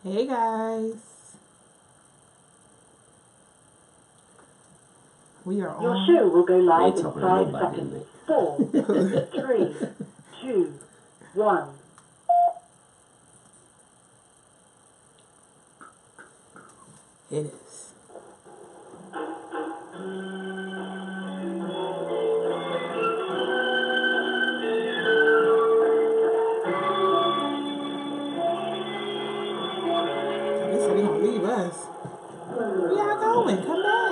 Hey guys, we are Your on. show will go live They in talking to 5 nobody seconds. tonight. 4, 3, 2, 1. It is. They said they gonna leave us. Where y'all going? Come back.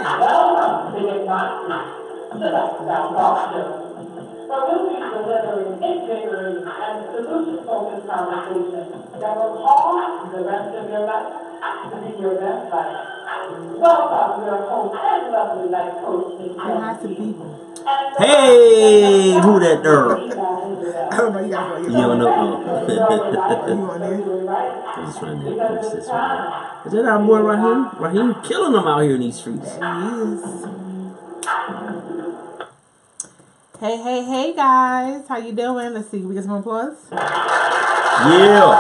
But we'll be delivering invigorating and solution-focused conversations that will cause the rest of your life to be your best life. Welcome, your host and lovely life coach, Ms. Say hi to the people. Hey, who that girl? I don't know. You gotta go. You don't know. Are you on there? I'm just trying to post this right now. Is that our boy Raheem? Raheem killing them out here in these streets. There he is. Hey guys, how you doing? Let's see. We get some applause. Yeah.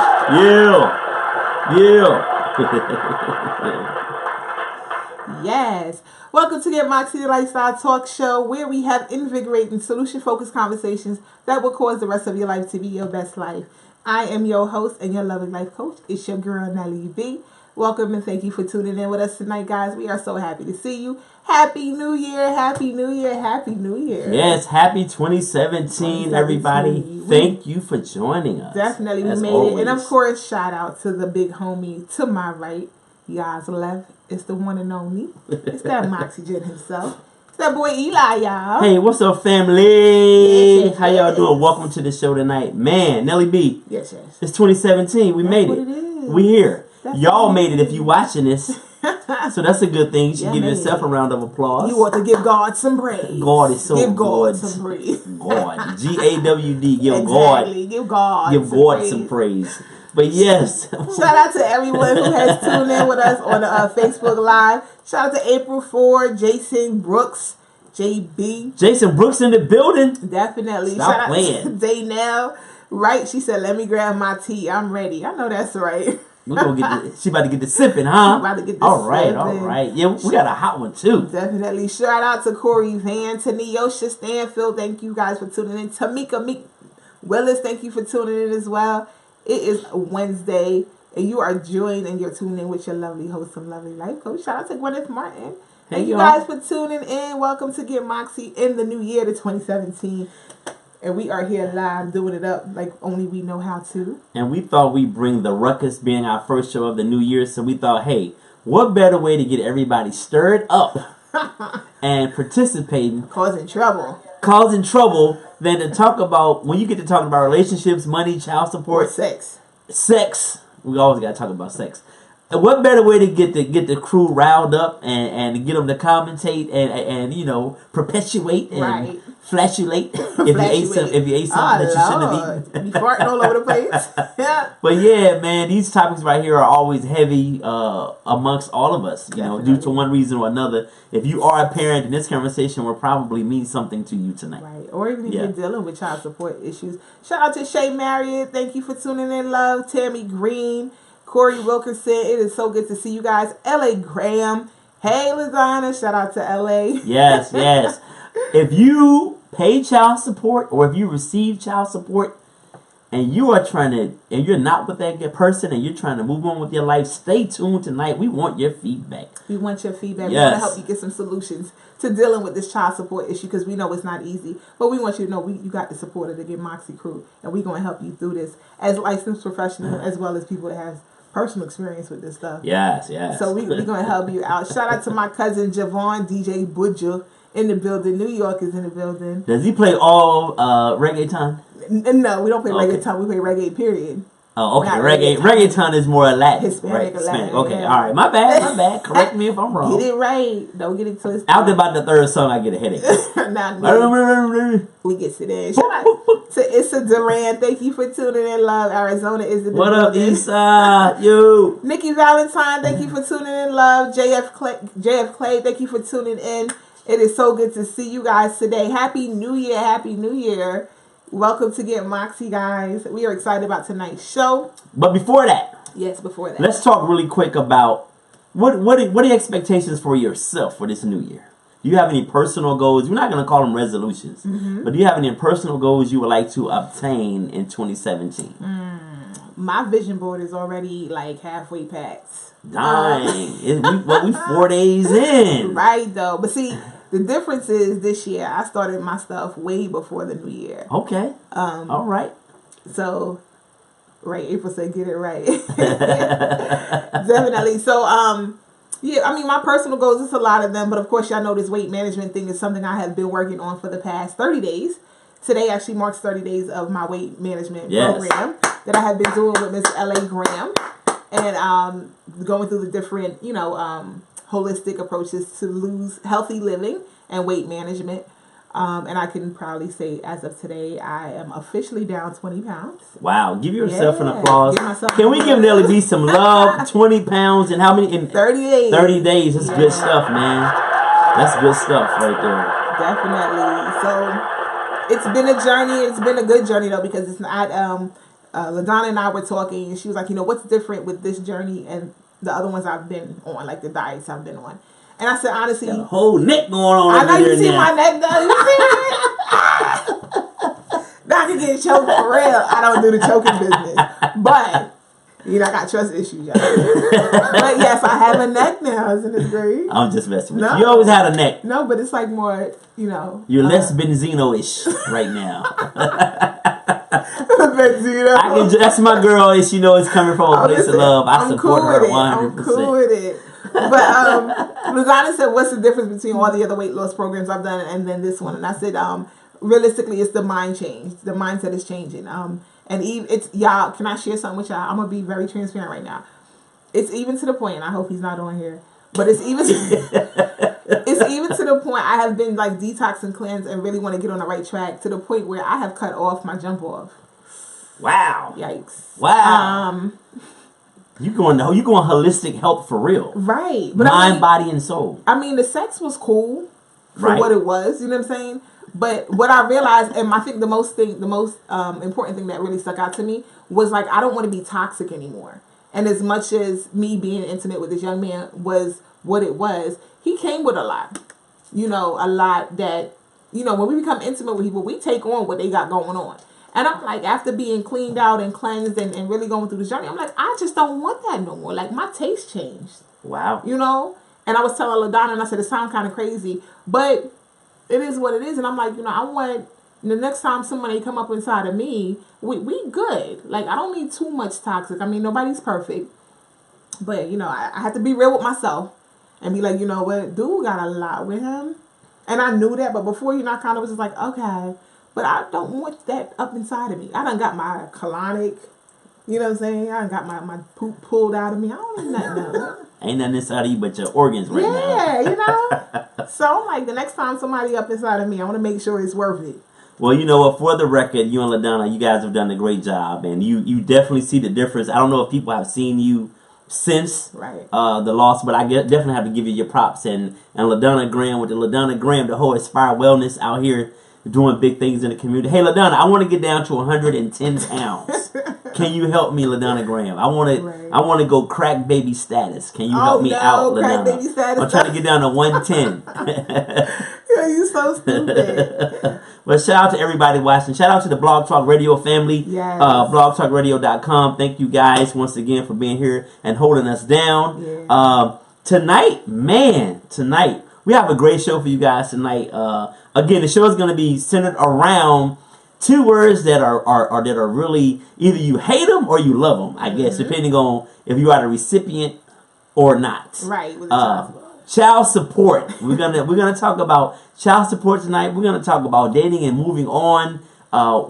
Yes. Welcome to Get Moxie, the Lifestyle Talk Show, where we have invigorating, solution-focused conversations that will cause the rest of your life to be your best life. I am your host and your loving life coach. It's your girl, Nelly B. Welcome and thank you for tuning in with us tonight, guys. We are so happy to see you. Happy New Year, Happy New Year, Happy New Year. Yes, happy 2017, everybody. Thank you for joining us. Definitely, we made it. And of course, shout out to the big homie to my right. You guys left. It's the one and only. It's that Moxygen himself. It's that boy Eli, y'all. Hey, what's up, family? Yes. How y'all doing? Welcome to the show tonight. Man, Nelly B. Yes. It's 2017. We made What it. it is. We here. That's Y'all what it made it if you watching this. So that's a good thing. You should give yourself a round of applause. You want to give God some praise. God is so give God good. some praise. God. G-A-W-D. Give Exactly. God. Give God Some praise. But yes. Shout out to everyone who has tuned in with us on Facebook Live. Shout out to April Ford, Jason Brooks, JB. Jason Brooks in the building. Definitely. Stop Shout playing. out to Daynell. Right, she said, let me grab my tea. I'm ready. I know that's right. We're gonna get she about to get the sipping, huh? About to get the all right. Yeah, we got a hot one too. Definitely. Shout out to Corey Van, to Neosha Stanfield. Thank you guys for tuning in. Tamika Meek Willis, thank you for tuning in as well. It is Wednesday, and you are joined and you're tuning in with your lovely host, some lovely life coach. Shout out to Gwyneth Martin. Thank you guys for tuning in. Welcome to Get Moxie in the new year, to 2017. And we are here live doing it up like only we know how to. And we thought we'd bring the ruckus, being our first show of the new year. So we thought, hey, what better way to get everybody stirred up and participating, causing trouble than to talk about, when you get to talking about relationships, money, child support, or sex. We always got to talk about sex. And what better way to get the crew riled up and get them to commentate and you know, perpetuate and flashulate if you ate something that you shouldn't have eaten. Be farting all over the place. Yeah. But yeah, man, these topics right here are always heavy amongst all of us, you know, due to one reason or another. If you are a parent, then this conversation will probably mean something to you tonight. Right. Or even if you're dealing with child support issues. Shout out to Shay Marriott. Thank you for tuning in, love. Tammy Green. Corey Wilkerson. It is so good to see you guys. L.A. Graham. Hey, Lasagna. Shout out to L.A. Yes. If you pay child support or if you receive child support and you are and you're not with that person and you're trying to move on with your life, stay tuned tonight. We want your feedback. We want your feedback. Yes. We want to help you get some solutions to dealing with this child support issue, because we know it's not easy. But we want you to know you got the support of the Get Moxie crew, and we're going to help you through this as licensed professionals as well as people that have personal experience with this stuff. Yes. So we're going to help you out. Shout out to my cousin Javon, DJ Budja, in the building. New York is in the building. Does he play all reggaeton? No, we don't play reggaeton. We play reggae, period. Oh, okay. Reggaeton is more Latin. Hispanic. Latin. Okay, all right. My bad. Correct me if I'm wrong. Get it right. Don't get it twisted. After about the third song, I get a headache. We get to that. Shout out to Issa Duran. Thank you for tuning in, love. Arizona is in the What building. up, Issa? Yo. Nikki Valentine, thank you for tuning in, love. JF Clay, thank you for tuning in. It is so good to see you guys today. Happy New Year. Happy New Year. Welcome to Get Moxie, guys. We are excited about tonight's show. But before that, Yes, before that. Let's talk really quick about what are the expectations for yourself for this new year? Do you have any personal goals? We're not going to call them resolutions, but do you have any personal goals you would like to obtain in 2017? My vision board is already like halfway packed. Dang, we 4 days in. Right, though. But see, the difference is this year I started my stuff way before the new year. Okay. All right. So, right, April said get it right. Definitely. So, yeah, I mean, my personal goals, it's a lot of them. But of course, y'all know this weight management thing is something I have been working on for the past 30 days. Today actually marks 30 days of my weight management program that I have been doing with Miss L.A. Graham. And going through the different, holistic approaches to lose healthy living and weight management. And I can proudly say, as of today, I am officially down 20 pounds. Wow. Give yourself an applause. Can we give Nelly B some love? 20 pounds and how many? In 30 days. 30 days. That's good stuff, man. That's good stuff right there. Definitely. So it's been a journey. It's been a good journey, though, because it's not... LaDonna and I were talking, and she was like, what's different with this journey and the other ones I've been on, like the diets I've been on. And I said, honestly... Got a whole neck going on. I know you see my neck, though. You see it? Now I can get choked for real. I don't do the choking business. But, I got trust issues, y'all. But yes, I have a neck now. Isn't it great? I'm just messing with you. You always had a neck. No, but it's like more, You're less Benzino-ish right now. Benzino. That's my girl, and she knows it's coming from a place of love. I support her 100%. I'm cool with it. But LaDonna said, what's the difference between all the other weight loss programs I've done and then this one? And I said, realistically, it's the mind change. The mindset is changing. And it's, y'all, can I share something with y'all? I'm going to be very transparent right now. It's even to the point, and I hope he's not on here, but it's even to the point I have been like detox and cleanse and really want to get on the right track to the point where I have cut off my jump off. Wow. Yikes. Wow. You going holistic health for real. Right. But mind, body, and soul. I mean, the sex was cool for what it was, you know what I'm saying? But what I realized, and I think the most important thing that really stuck out to me was like, I don't want to be toxic anymore. And as much as me being intimate with this young man was what it was, he came with a lot. A lot that, when we become intimate with people, we take on what they got going on. And I'm like, after being cleaned out and cleansed and really going through this journey, I'm like, I just don't want that no more. Like, my taste changed. Wow. And I was telling LaDonna, and I said, it sounds kind of crazy, but it is what it is. And I'm like, I want the next time somebody come up inside of me, we good. Like, I don't need too much toxic. I mean, nobody's perfect. But, I have to be real with myself and be like, what, dude got a lot with him. And I knew that, but before, I kind of was just like, okay. But I don't want that up inside of me. I done got my colonic, you know what I'm saying? I done got my poop pulled out of me. I don't need nothing else. Ain't nothing inside of you but your organs right now. Yeah, So I'm like, the next time somebody up inside of me, I want to make sure it's worth it. Well, you know what? For the record, you and LaDonna, you guys have done a great job. And you definitely see the difference. I don't know if people have seen you since the loss, but I definitely have to give you your props. And LaDonna Graham with the LaDonna Graham, the whole Aspire Wellness out here doing big things in the community. Hey, LaDonna, I want to get down to 110 pounds. Can you help me, LaDonna Graham? I want to go crack baby status. Can you help me out, LaDonna? Baby status. I'm trying to get down to 110. You so stupid. Well, shout out to everybody watching. Shout out to the Blog Talk Radio family. Yes. BlogTalkRadio.com. Thank you guys once again for being here and holding us down. Yeah. Tonight, we have a great show for you guys tonight. Again, the show is going to be centered around two words that are really either you hate them or you love them. I guess depending on if you are the recipient or not. Right. With child support. We're gonna talk about child support tonight. We're gonna talk about dating and moving on.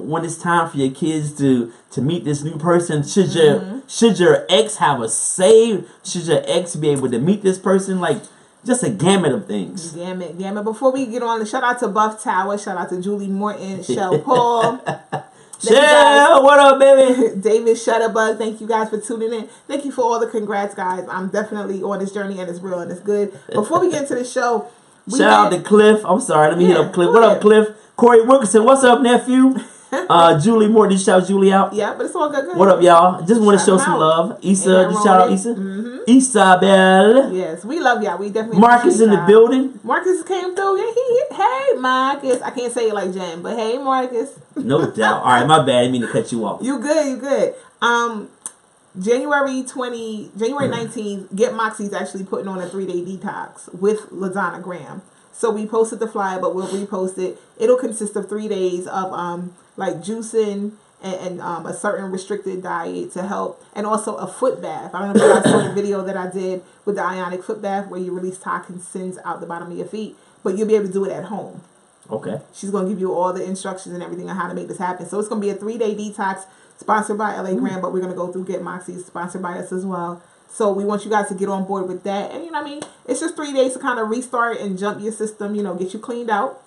When it's time for your kids to meet this new person, should your ex have a say? Should your ex be able to meet this person? Like, just a gamut of things. Gamut. Before we get on, shout out to Buff Tower. Shout out to Julie Morton, Shell Paul. Shell, what up, baby? David Shutterbug, thank you guys for tuning in. Thank you for all the congrats, guys. I'm definitely on this journey, and it's real, and it's good. Before we get into the show, shout out to Cliff. I'm sorry, let me hit up Cliff. What up, Cliff? Corey Wilkerson, what's up, nephew? Julie Moore, did you shout Julie out? Yeah, but it's all good. What up, y'all? Just want to Shout show them some out. love. Issa, Ain't did you nothing shout wrong out with Issa? it. Mm-hmm. Isabel. Yes, we love y'all. We definitely Marcus appreciate in the y'all. building. Marcus came through. Yeah, hey, Marcus. I can't say it like Jen, but hey, Marcus. No doubt. All right, my bad. I didn't mean to cut you off. You good. January 19th, Get Moxie's actually putting on a 3-day detox with LaDonna Graham. So we posted the flyer, but we'll repost it. It'll consist of 3 days of like juicing and a certain restricted diet to help, and also a foot bath. I don't know if you guys saw the video that I did with the ionic foot bath where you release toxins out the bottom of your feet, but you'll be able to do it at home. Okay. She's going to give you all the instructions and everything on how to make this happen. So it's going to be a 3-day detox sponsored by LA Graham, but we're going to go through Get Moxie, sponsored by us as well. So we want you guys to get on board with that. And, you know what I mean? It's just 3 days to kind of restart and jump your system, you know, get you cleaned out.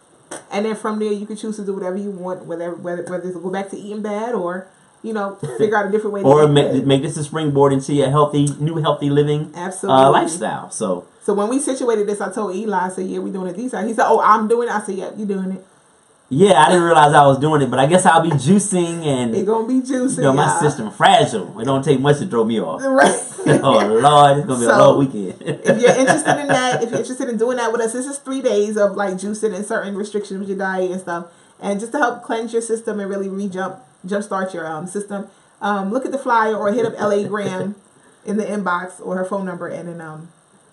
And then from there, you can choose to do whatever you want, whether it's go back to eating bad or, you know, figure out a different way to or eat make this a springboard into a new healthy living lifestyle. So when we situated this, I told Eli, I said, yeah, we doing it these days. He said, oh, I'm doing it. I said, yeah, you doing it. yeah, I didn't realize I was doing it, but I guess I'll be juicing and It's going to be juicing, you know, my system fragile. It don't take much to throw me off. Right. Oh Lord, it's gonna be a long weekend. If you're interested in that, if you're interested in doing that with us, this is 3 days of like juicing and certain restrictions with your diet and stuff, and just to help cleanse your system and really jumpstart your system. Look at the flyer or hit up LA Graham in the inbox or her phone number, and then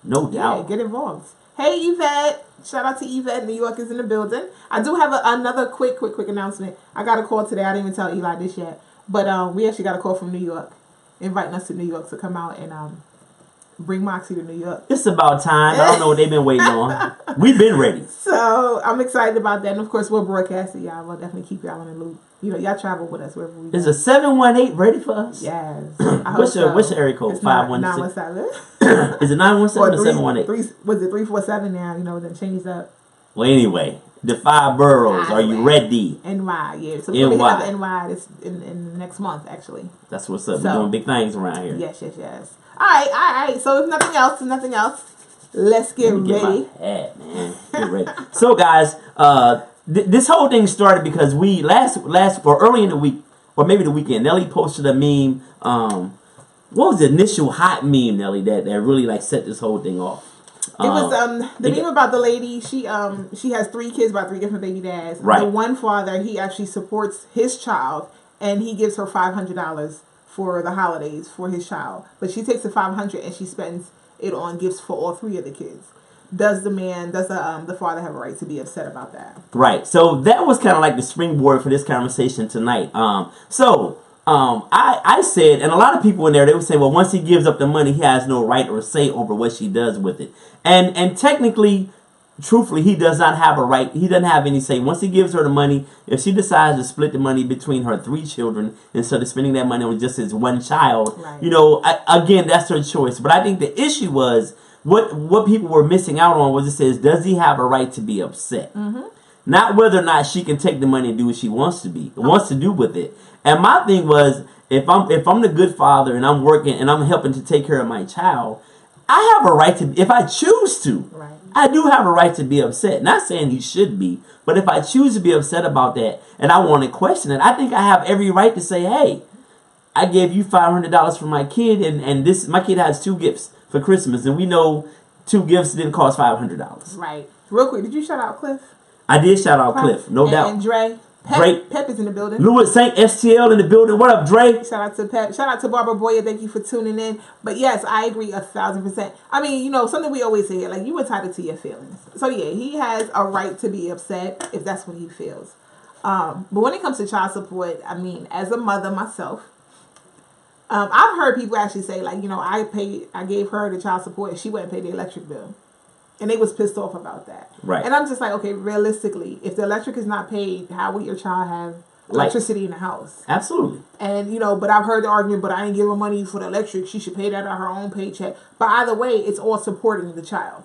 no doubt, get involved. Hey Yvette, shout out to Yvette. New York is in the building. I do have another quick announcement. I got a call today. I didn't even tell Eli this yet, but we actually got a call from New York, inviting us to New York to come out and bring Moxie to New York. It's about time. I don't know what they've been waiting on. We've been ready. So I'm excited about that. And of course, we'll broadcast it, y'all. We'll definitely keep y'all in the loop. You know, y'all travel with us wherever we go. Is a 718 ready for us? Yes. What's your area code? 516. 917. Is it 917 or 718? Was it 347 now? You know, then changed up. Well, anyway, the 5 boroughs. Are you ready? NY, yeah. So we're going to hit up NY this in next month, actually. That's what's up. We're doing big things around here. Yes. All right. So if nothing else, let's get ready. Get my head, man. Get ready. So, guys, this whole thing started because we early in the week, or maybe the weekend, Nelly posted a meme. What was the initial hot meme, Nelly, that really like set this whole thing off? It was the meme about the lady. She has 3 kids by 3 different baby dads. Right. The one father, he actually supports his child, and he gives her $500 for the holidays for his child. But she takes the $500 and she spends it on gifts for all 3 of the kids. Does the father have a right to be upset about that? Right. So that was kind of like the springboard for this conversation tonight. I said, and a lot of people in there, they would say, well, once he gives up the money, he has no right or say over what she does with it. And technically, truthfully, he does not have a right. He doesn't have any say. Once he gives her the money, if she decides to split the money between her 3 children instead of spending that money on just his one child, right. You know, again, that's her choice. But I think the issue was what people were missing out on was it says, does he have a right to be upset? Mm-hmm. Not whether or not she can take the money and do what she wants to do with it. And my thing was, if I'm the good father and I'm working and I'm helping to take care of my child, I have a right to, if I choose to, right. I do have a right to be upset. Not saying he should be, but if I choose to be upset about that and I want to question it, I think I have every right to say, hey, I gave you $500 for my kid, and this my kid has 2 gifts for Christmas, and we know 2 gifts didn't cost $500. Right. Real quick, did you shout out Cliff? I did shout out Cliff, no doubt. And Dre. Pep is in the building. Louis St. STL in the building. What up, Dre? Shout out to Pep. Shout out to Barbara Boyer. Thank you for tuning in. But yes, I agree 1,000%. I mean, you know, something we always say here, like, you entitled to your feelings. So yeah, he has a right to be upset if that's what he feels. But when it comes to child support, I mean, as a mother myself, I've heard people actually say, like, you know, I gave her the child support and she wouldn't pay the electric bill. And they was pissed off about that. Right. And I'm just like, okay, realistically, if the electric is not paid, how will your child have electricity in the house? Absolutely. And, you know, but I've heard the argument, but I ain't give her money for the electric. She should pay that out of her own paycheck. But either way, it's all supporting the child.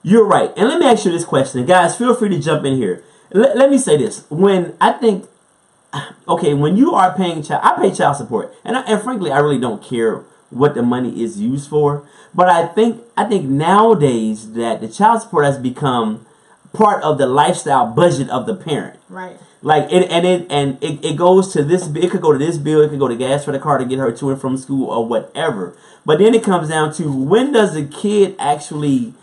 You're right. And let me ask you this question. Guys, feel free to jump in here. Let me say this. When you are paying I pay child support. And frankly, I really don't care what the money is used for. But I think nowadays that the child support has become part of the lifestyle budget of the parent. Right. Like it goes to this. It could go to this bill. It could go to gas for the car to get her to and from school or whatever. But then it comes down to, when does the kid actually,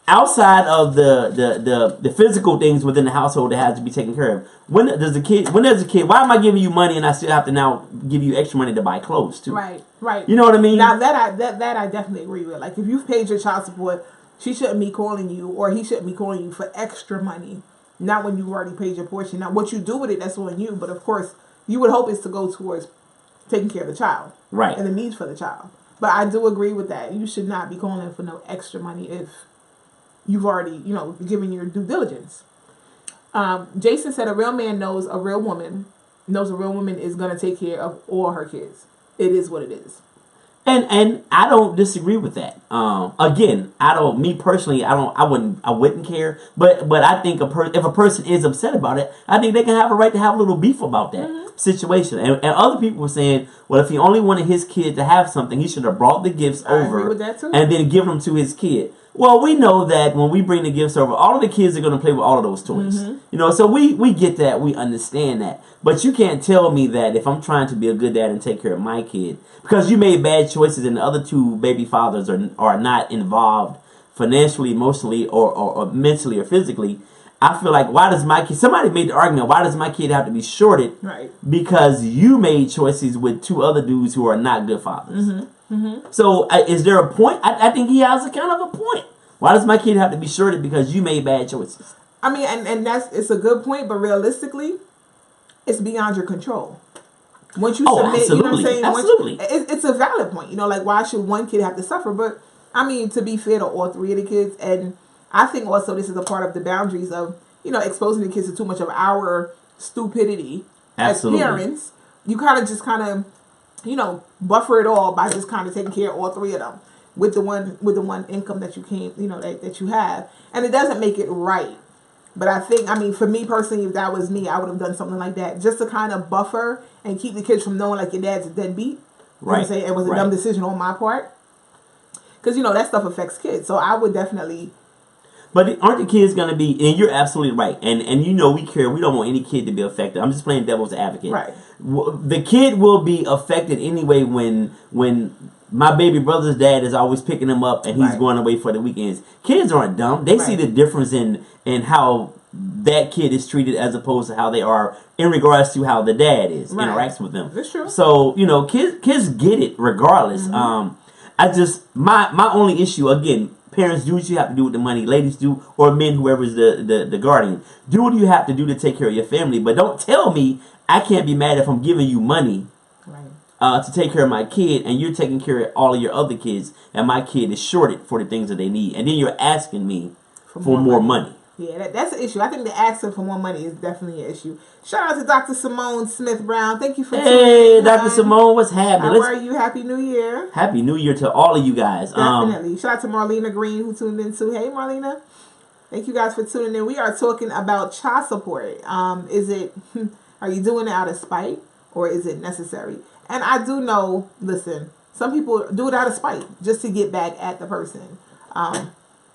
outside of the physical things within the household that has to be taken care of, when does the kid? Why am I giving you money and I still have to now give you extra money to buy clothes too? Right. You know what I mean? Now that I definitely agree with. Like, if you've paid your child support, she shouldn't be calling you, or he shouldn't be calling you for extra money. Not when you've already paid your portion. Now, what you do with it, that's on you. But of course, you would hope it's to go towards taking care of the child, right, and the needs for the child. But I do agree with that. You should not be calling for no extra money if you've already, given your due diligence. Jason said a real man knows a real woman is going to take care of all her kids. It is what it is. And I don't disagree with that. Again, me personally, I wouldn't care. But I think if a person is upset about it, I think they can have a right to have a little beef about that situation. And other people were saying, well, if he only wanted his kid to have something, he should have brought the gifts over and then give them to his kid. Well, we know that when we bring the gifts over, all of the kids are going to play with all of those toys. So we get that. We understand that. But you can't tell me that if I'm trying to be a good dad and take care of my kid, because you made bad choices and the other two baby fathers are not involved financially, emotionally, or mentally or physically, I feel like, why does my kid, somebody made the argument, why does my kid have to be shorted? Right. Because you made choices with two other dudes who are not good fathers. So is there a point? I think he has a kind of a point. Why does my kid have to be shorted because you made bad choices? I mean, and it's a good point, but realistically, it's beyond your control. Once you submit, absolutely. You know what I'm saying? Absolutely. It's a valid point. Like, why should one kid have to suffer? But, I mean, to be fair to all three of the kids, and I think also this is a part of the boundaries of, exposing the kids to too much of our stupidity as parents. You kind of buffer it all by just kind of taking care of all three of them with the one income that you that you have, and it doesn't make it right. But I think, for me personally, if that was me, I would have done something like that just to kind of buffer and keep the kids from knowing like your dad's a deadbeat. You know what I'm saying? It was a dumb decision on my part, because that stuff affects kids. So I would definitely. But aren't the kids going to be, and you're absolutely right, and we care, we don't want any kid to be affected. I'm just playing devil's advocate. Right. The kid will be affected anyway when my baby brother's dad is always picking him up and he's going away for the weekends. Kids aren't dumb. They see the difference in how that kid is treated as opposed to how they are in regards to how the dad interacts with them. That's true. So, kids get it regardless. I just, my only issue, again, parents, do what you have to do with the money. Ladies do, or men, whoever's the guardian. Do what you have to do to take care of your family. But don't tell me I can't be mad if I'm giving you money to take care of my kid, and you're taking care of all of your other kids, and my kid is shorted for the things that they need. And then you're asking me for more money. Yeah, that's an issue. I think the asking for more money is definitely an issue. Shout out to Dr. Simone Smith-Brown. Thank you for tuning in. Hey, Dr. Simone, what's happening? How are you? Happy New Year. Happy New Year to all of you guys. Definitely. Shout out to Marlena Green, who tuned in too. Hey, Marlena. Thank you guys for tuning in. We are talking about child support. Are you doing it out of spite, or is it necessary? And I do know, listen, some people do it out of spite, just to get back at the person.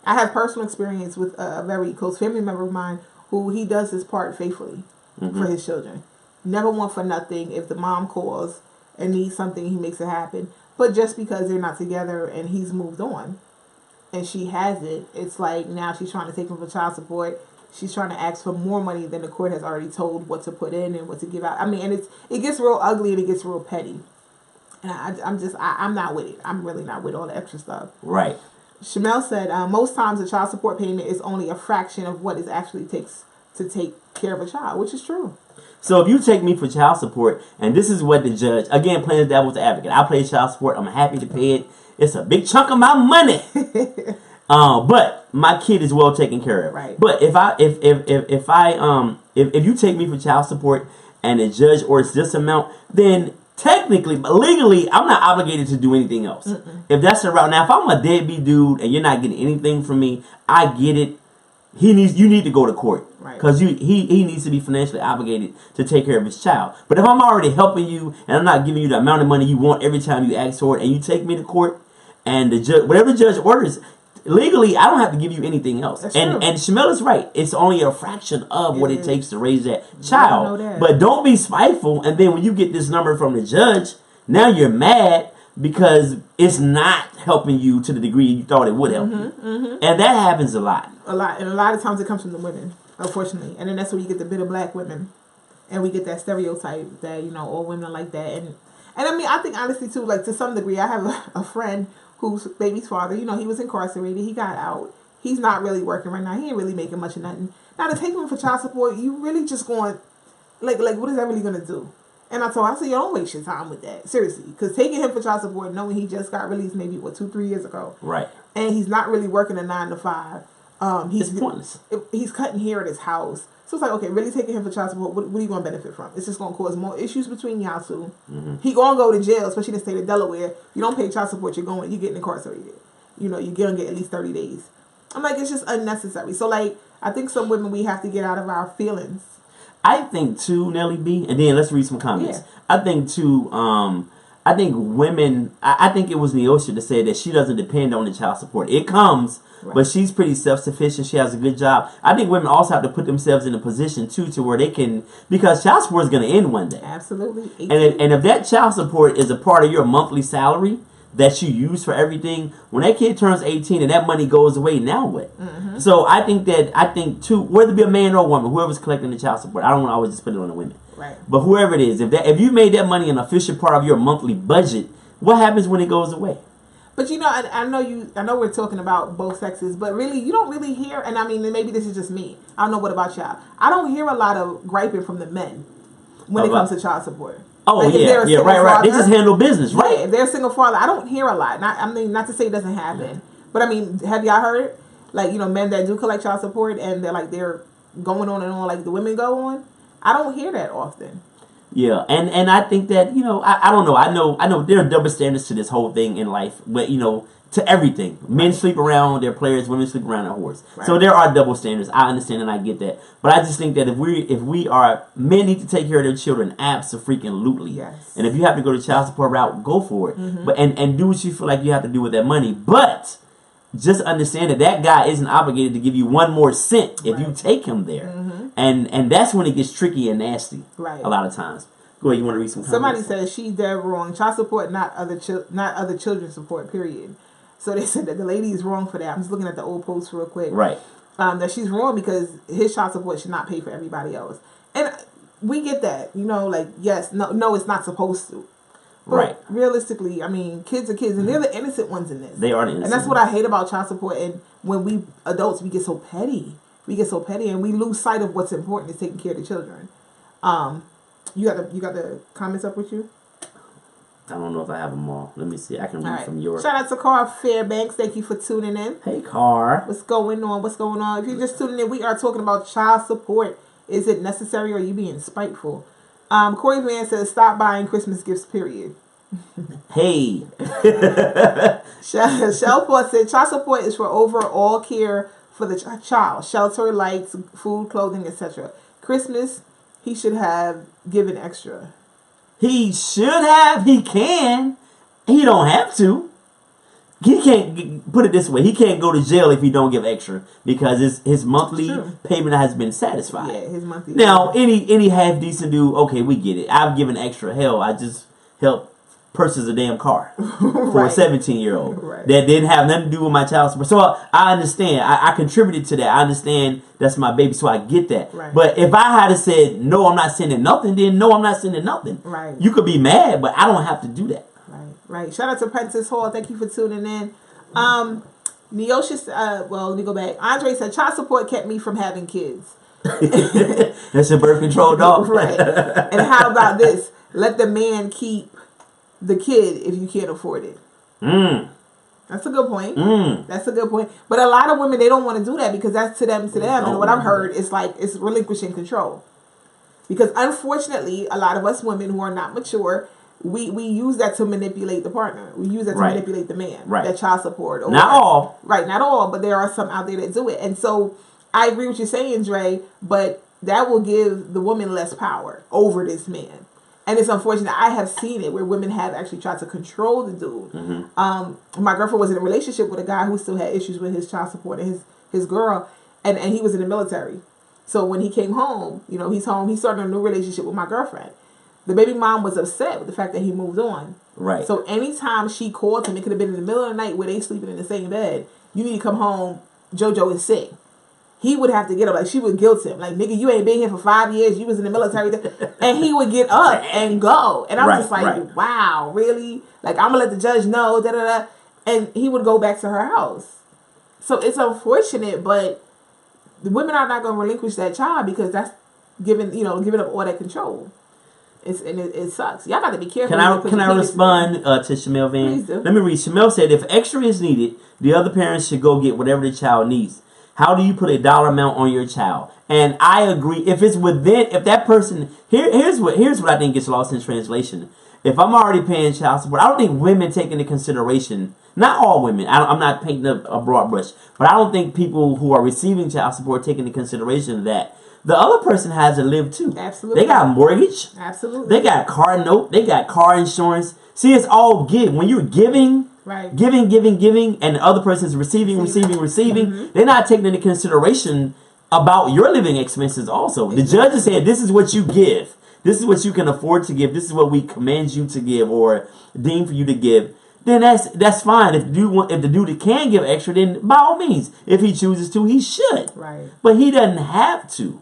I have personal experience with a very close family member of mine who he does his part faithfully for his children. Never want for nothing. If the mom calls and needs something, he makes it happen. But just because they're not together and he's moved on and she hasn't, it's like now she's trying to take him for child support. She's trying to ask for more money than the court has already told what to put in and what to give out. And it gets real ugly and it gets real petty. And I'm not with it. I'm really not with all the extra stuff. Right. Shamel said, most times a child support payment is only a fraction of what it actually takes to take care of a child, which is true. So if you take me for child support, and this is what the judge, again, playing devil's advocate, I play child support, I'm happy to pay it. It's a big chunk of my money. But my kid is well taken care of. Right. But if you take me for child support and the judge orders this amount, then technically, but legally, I'm not obligated to do anything else. If that's the route. Now, if I'm a deadbeat dude and you're not getting anything from me, I get it. You need to go to court. Because he needs to be financially obligated to take care of his child. But if I'm already helping you and I'm not giving you the amount of money you want every time you ask for it, and you take me to court and the judge, whatever the judge orders, legally, I don't have to give you anything else. That's And true. and Shamila's right. It's only a fraction of what it is. takes to raise that know child. that. But don't be spiteful. And then when you get this number from the judge, now you're mad because it's not helping you to the degree you thought it would help you. And that happens a lot. A lot, and a lot of times it comes from the women, unfortunately. And then that's where you get the bitter black women, and we get that stereotype that all women are like that. And I mean, I think honestly too, like to some degree, I have a friend whose baby's father, he was incarcerated. He got out. He's not really working right now. He ain't really making much of nothing. Now to take him for child support, you really just going, like what is that really gonna do? And I said, you don't waste your time with that. Seriously. Because taking him for child support, knowing he just got released maybe, 2-3 years ago. Right. And he's not really working a 9 to 5. It's pointless. He's cutting hair at his house. So it's like, okay, really taking him for child support, what are you going to benefit from? It's just going to cause more issues between y'all two. He going to go to jail, especially in the state of Delaware. You don't pay child support, you're getting incarcerated. You're going to get at least 30 days. I'm like, it's just unnecessary. So, like, I think some women, we have to get out of our feelings. I think too, Nelly B, and then let's read some comments. Yeah. I think too, I think women, I think it was Neosha that said that she doesn't depend on the child support. It comes, but she's pretty self-sufficient. She has a good job. I think women also have to put themselves in a position too to where they can, because child support is going to end one day. Absolutely. And if that child support is a part of your monthly salary that you use for everything, when that kid turns 18 and that money goes away, now what? So I think too, whether it be a man or a woman, whoever's collecting the child support, I don't want to always just put it on the women. Right. But whoever it is, if you made that money an official part of your monthly budget, what happens when it goes away? But I know we're talking about both sexes, but really you don't really hear, and I mean maybe this is just me. I don't know what about y'all. I don't hear a lot of griping from the men when it comes to child support. Oh, like right. Father, They just handle business, right? Yeah, if they're a single father, I don't hear a lot. Not to say it doesn't happen, but I mean, have y'all heard like men that do collect child support and they're going on and on like the women go on? I don't hear that often. Yeah, and I think that I don't know. I know there are double standards to this whole thing in life, but to everything. Men sleep around their players, women sleep around their whores. Right. So there are double standards. I understand and I get that. But I just think that if we are, men need to take care of their children abso-freaking-lutely. Yes. And if you have to go the child support route, go for it. But and do what you feel like you have to do with that money. But just understand that guy isn't obligated to give you one more cent if you take him there. And that's when it gets tricky and nasty. Right. A lot of times. Go ahead, you want to read some comments? Somebody says she dead wrong. Child support, not other children's support, period. So they said that the lady is wrong for that. I'm just looking at the old post real quick. Right. That she's wrong because his child support should not pay for everybody else. And we get that. Yes, no, it's not supposed to. But right. Realistically, I mean, kids are kids, and they're the innocent ones in this. They are the innocent. And that's what I hate about child support. And when we adults, we get so petty. And we lose sight of what's important is taking care of the children. You got the comments up with you? I don't know if I have them all. Let me see. I can read from yours. Shout out to Carl Fairbanks. Thank you for tuning in. Hey, Car. What's going on? If you're just tuning in, we are talking about child support. Is it necessary or are you being spiteful? Corey Van says, stop buying Christmas gifts, period. Hey. Shelport said, child support is for overall care for the child. Shelter, lights, food, clothing, etc. Christmas, he should have given extra. He should have. He can. He don't have to. He can't, put it this way, he can't go to jail if he don't give extra because his monthly payment has been satisfied. Yeah, his monthly. Now, any half decent dude, okay, we get it. I've given extra. Hell, I just helped purchase a damn car for a 17-year-old that didn't have nothing to do with my child support. So I understand. I contributed to that. I understand that's my baby, so I get that. Right. But if I had said, no, I'm not sending nothing, then no, I'm not sending nothing. Right. You could be mad, but I don't have to do that. Right. Shout out to Princess Hall. Thank you for tuning in. Neosha, let me go back. Andre said, child support kept me from having kids. That's a birth control dog. Right. And how about this? Let the man keep the kid if you can't afford it. That's a good point. That's a good point. But a lot of women, they don't want to do that because that's to them. And what I've heard is like it's relinquishing control. Because unfortunately, a lot of us women who are not mature, we use that to manipulate the partner. We use that to manipulate the man. Right. That child support. Or not all. Right, not all, but there are some out there that do it. And so I agree with you saying, Dre, but that will give the woman less power over this man. And it's unfortunate. I have seen it where women have actually tried to control the dude. Mm-hmm. My girlfriend was in a relationship with a guy who still had issues with his child support and his girl, and he was in the military. So when he came home, he's home. He started a new relationship with my girlfriend. The baby mom was upset with the fact that he moved on. Right. So anytime she called him, it could have been in the middle of the night where they sleeping in the same bed. You need to come home. JoJo is sick. He would have to get up. Like, she would guilt him. Like, nigga, you ain't been here for 5 years. You was in the military. And he would get up and go. And I was just like, wow, really? Like, I'm going to let the judge know, da-da-da. And he would go back to her house. So it's unfortunate, but the women are not going to relinquish that child because that's giving up all that control. It sucks. Y'all got to be careful. Can I respond to Shamel Van? Please do. Let me read. Shamel said, if extra is needed, the other parents should go get whatever the child needs. How do you put a dollar amount on your child? And I agree. If that person, here's what I think gets lost in translation. If I'm already paying child support, I don't think women take into consideration, not all women, I'm not painting a broad brush, but I don't think people who are receiving child support take into consideration that the other person has to live too. Absolutely. They got a mortgage. Absolutely. They got a car note. They got car insurance. See, it's all give. When you're giving, right, giving, and the other person's receiving. Mm-hmm. They're not taking into consideration about your living expenses also. The judge has said, this is what you give. This is what you can afford to give. This is what we command you to give or deem for you to give. Then that's fine. If the dude can give extra, then by all means, if he chooses to, he should. Right. But he doesn't have to.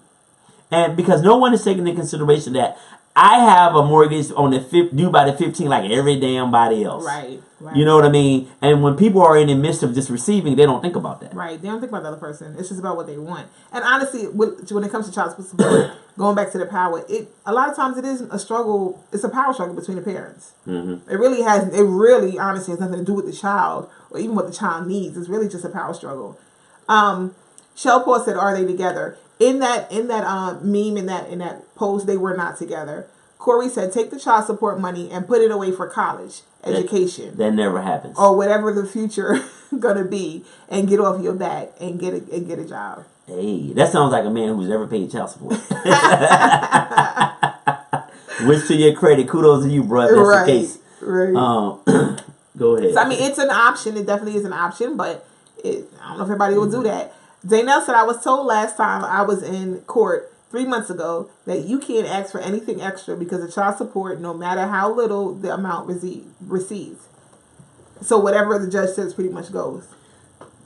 And because no one is taking into consideration that I have a mortgage on due by the 15th like every damn body else. Right. You know what I mean? And when people are in the midst of just receiving, they don't think about that. Right. They don't think about the other person. It's just about what they want. And honestly, when it comes to child support, going back to the power, a lot of times it is a struggle. It's a power struggle between the parents. Mm-hmm. It really honestly has nothing to do with the child or even what the child needs. It's really just a power struggle. Shell Paul said, "Are they together?" In that meme, in that post, they were not together. Corey said, "Take the child support money and put it away for college education. That never happens. Or whatever the future gonna be, and get off your back and get a job." Hey, that sounds like a man who's ever paid child support. Which, to your credit, kudos to you, bro. That's right, the case. Right. Go ahead. So, I mean, it's an option. It definitely is an option, but I don't know if everybody will do that. Zaynel said, "I was told last time I was in court 3 months ago that you can't ask for anything extra because of child support, no matter how little the amount receives. So whatever the judge says pretty much goes."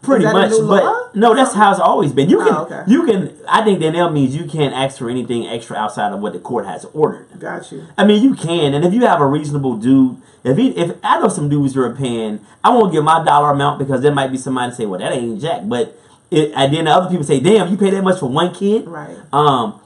Pretty much, but no, that's how it's always been. You can. I think that means you can't ask for anything extra outside of what the court has ordered. Got you. I mean, you can, and if you have a reasonable dude, if I know some dudes who are paying, I won't give my dollar amount because there might be somebody say, "Well, that ain't jack," but. And then the other people say, "Damn, you pay that much for one kid?" Right.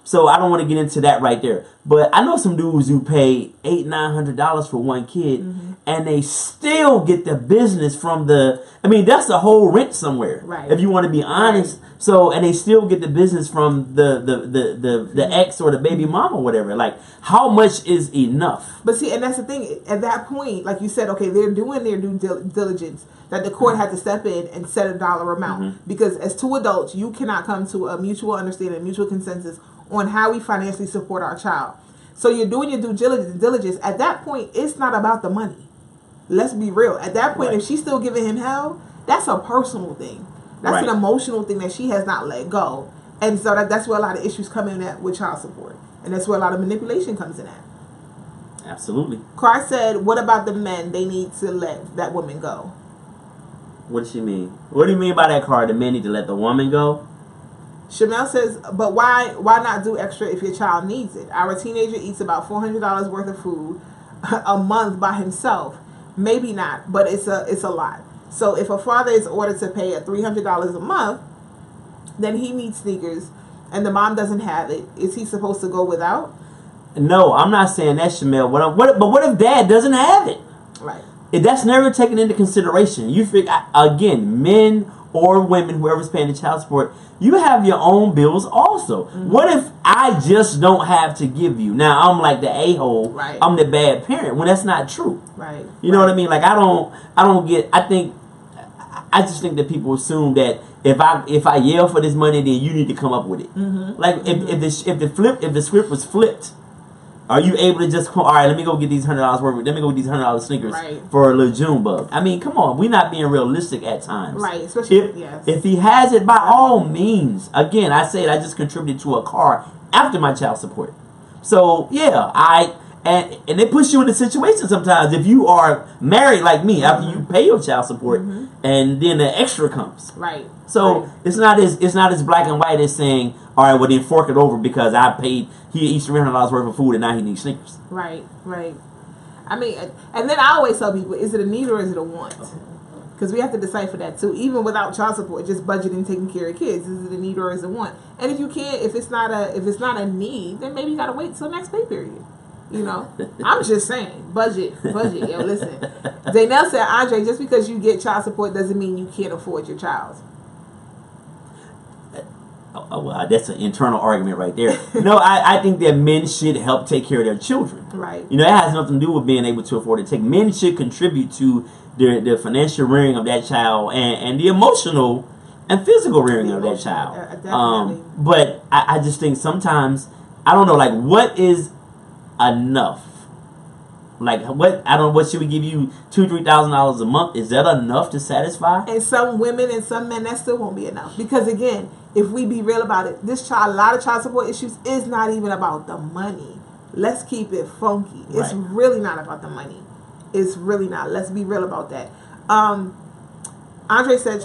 So I don't want to get into that right there. But I know some dudes who pay $800-900 for one kid, mm-hmm. and they still get the business from the. I mean, that's the whole rent somewhere. Right. If you want to be honest. Right. So and they still get the business from the ex or the baby mama or whatever. Like, how much is enough? But see, and that's the thing. At that point, like you said, okay, they're doing their due diligence. That the court had to step in and set a dollar amount. Mm-hmm. Because as two adults, you cannot come to a mutual understanding, mutual consensus on how we financially support our child. So you're doing your due diligence. At that point, it's not about the money. Let's be real. At that point, if she's still giving him hell, that's a personal thing. That's an emotional thing that she has not let go. And so that's where a lot of issues come in at with child support. And that's where a lot of manipulation comes in at. Absolutely. Christ said, "What about the men? They need to let that woman go." What does she mean? What do you mean by that, card? The men need to let the woman go? Shamel says, "But why not do extra if your child needs it? Our teenager eats about $400 worth of food a month by himself. Maybe not, but it's a lot. So if a father is ordered to pay $300 a month, then he needs sneakers, and the mom doesn't have it. Is he supposed to go without?" No, I'm not saying that, Shamel. But what if dad doesn't have it? Right. That's never taken into consideration. You figure, again, men or women, whoever's paying the child support, you have your own bills also. Mm-hmm. What if I just don't have to give you? Now I'm like the a-hole. Right. I'm the bad parent when that's not true. Right. You know what I mean? Like I just think that people assume that if I yell for this money, then you need to come up with it. Mm-hmm. Like if the script was flipped, Are you able to just, all right, let me go get these $100 worth, let me go get these $100 sneakers for a little June bug? I mean, come on, we're not being realistic at times. Right, especially if he has it, by all means. Again, I said I just contributed to a car after my child support. So yeah, and they push you in a situation sometimes if you are married like me after you pay your child support and then the extra comes. Right. So it's not as black and white as saying, all right, well then fork it over because I paid, he eats $300 worth of food and now he needs sneakers. Right. I mean, and then I always tell people, is it a need or is it a want? Because we have to decipher that too. Even without child support, just budgeting, taking care of kids, is it a need or is it a want? And if you can't, if it's not a need, then maybe you gotta wait till next pay period. You know, I'm just saying, budget. Yo, listen. Zaynell said, Andre, just because you get child support doesn't mean you can't afford your child. Well, that's an internal argument right there. No, I think that men should help take care of their children. Right. You know, that has nothing to do with being able to afford it. Men should contribute to the financial rearing of that child and the emotional and physical rearing of that child. Definitely. But I just think sometimes, I don't know, like, what is enough? Like, what should we give you $2,000-$3,000 a month? Is that enough to satisfy? And some women and some men, that still won't be enough. Because again, if we be real about it, a lot of child support issues is not even about the money. Let's keep it funky. It's really not about the money. It's really not. Let's be real about that. Andre said,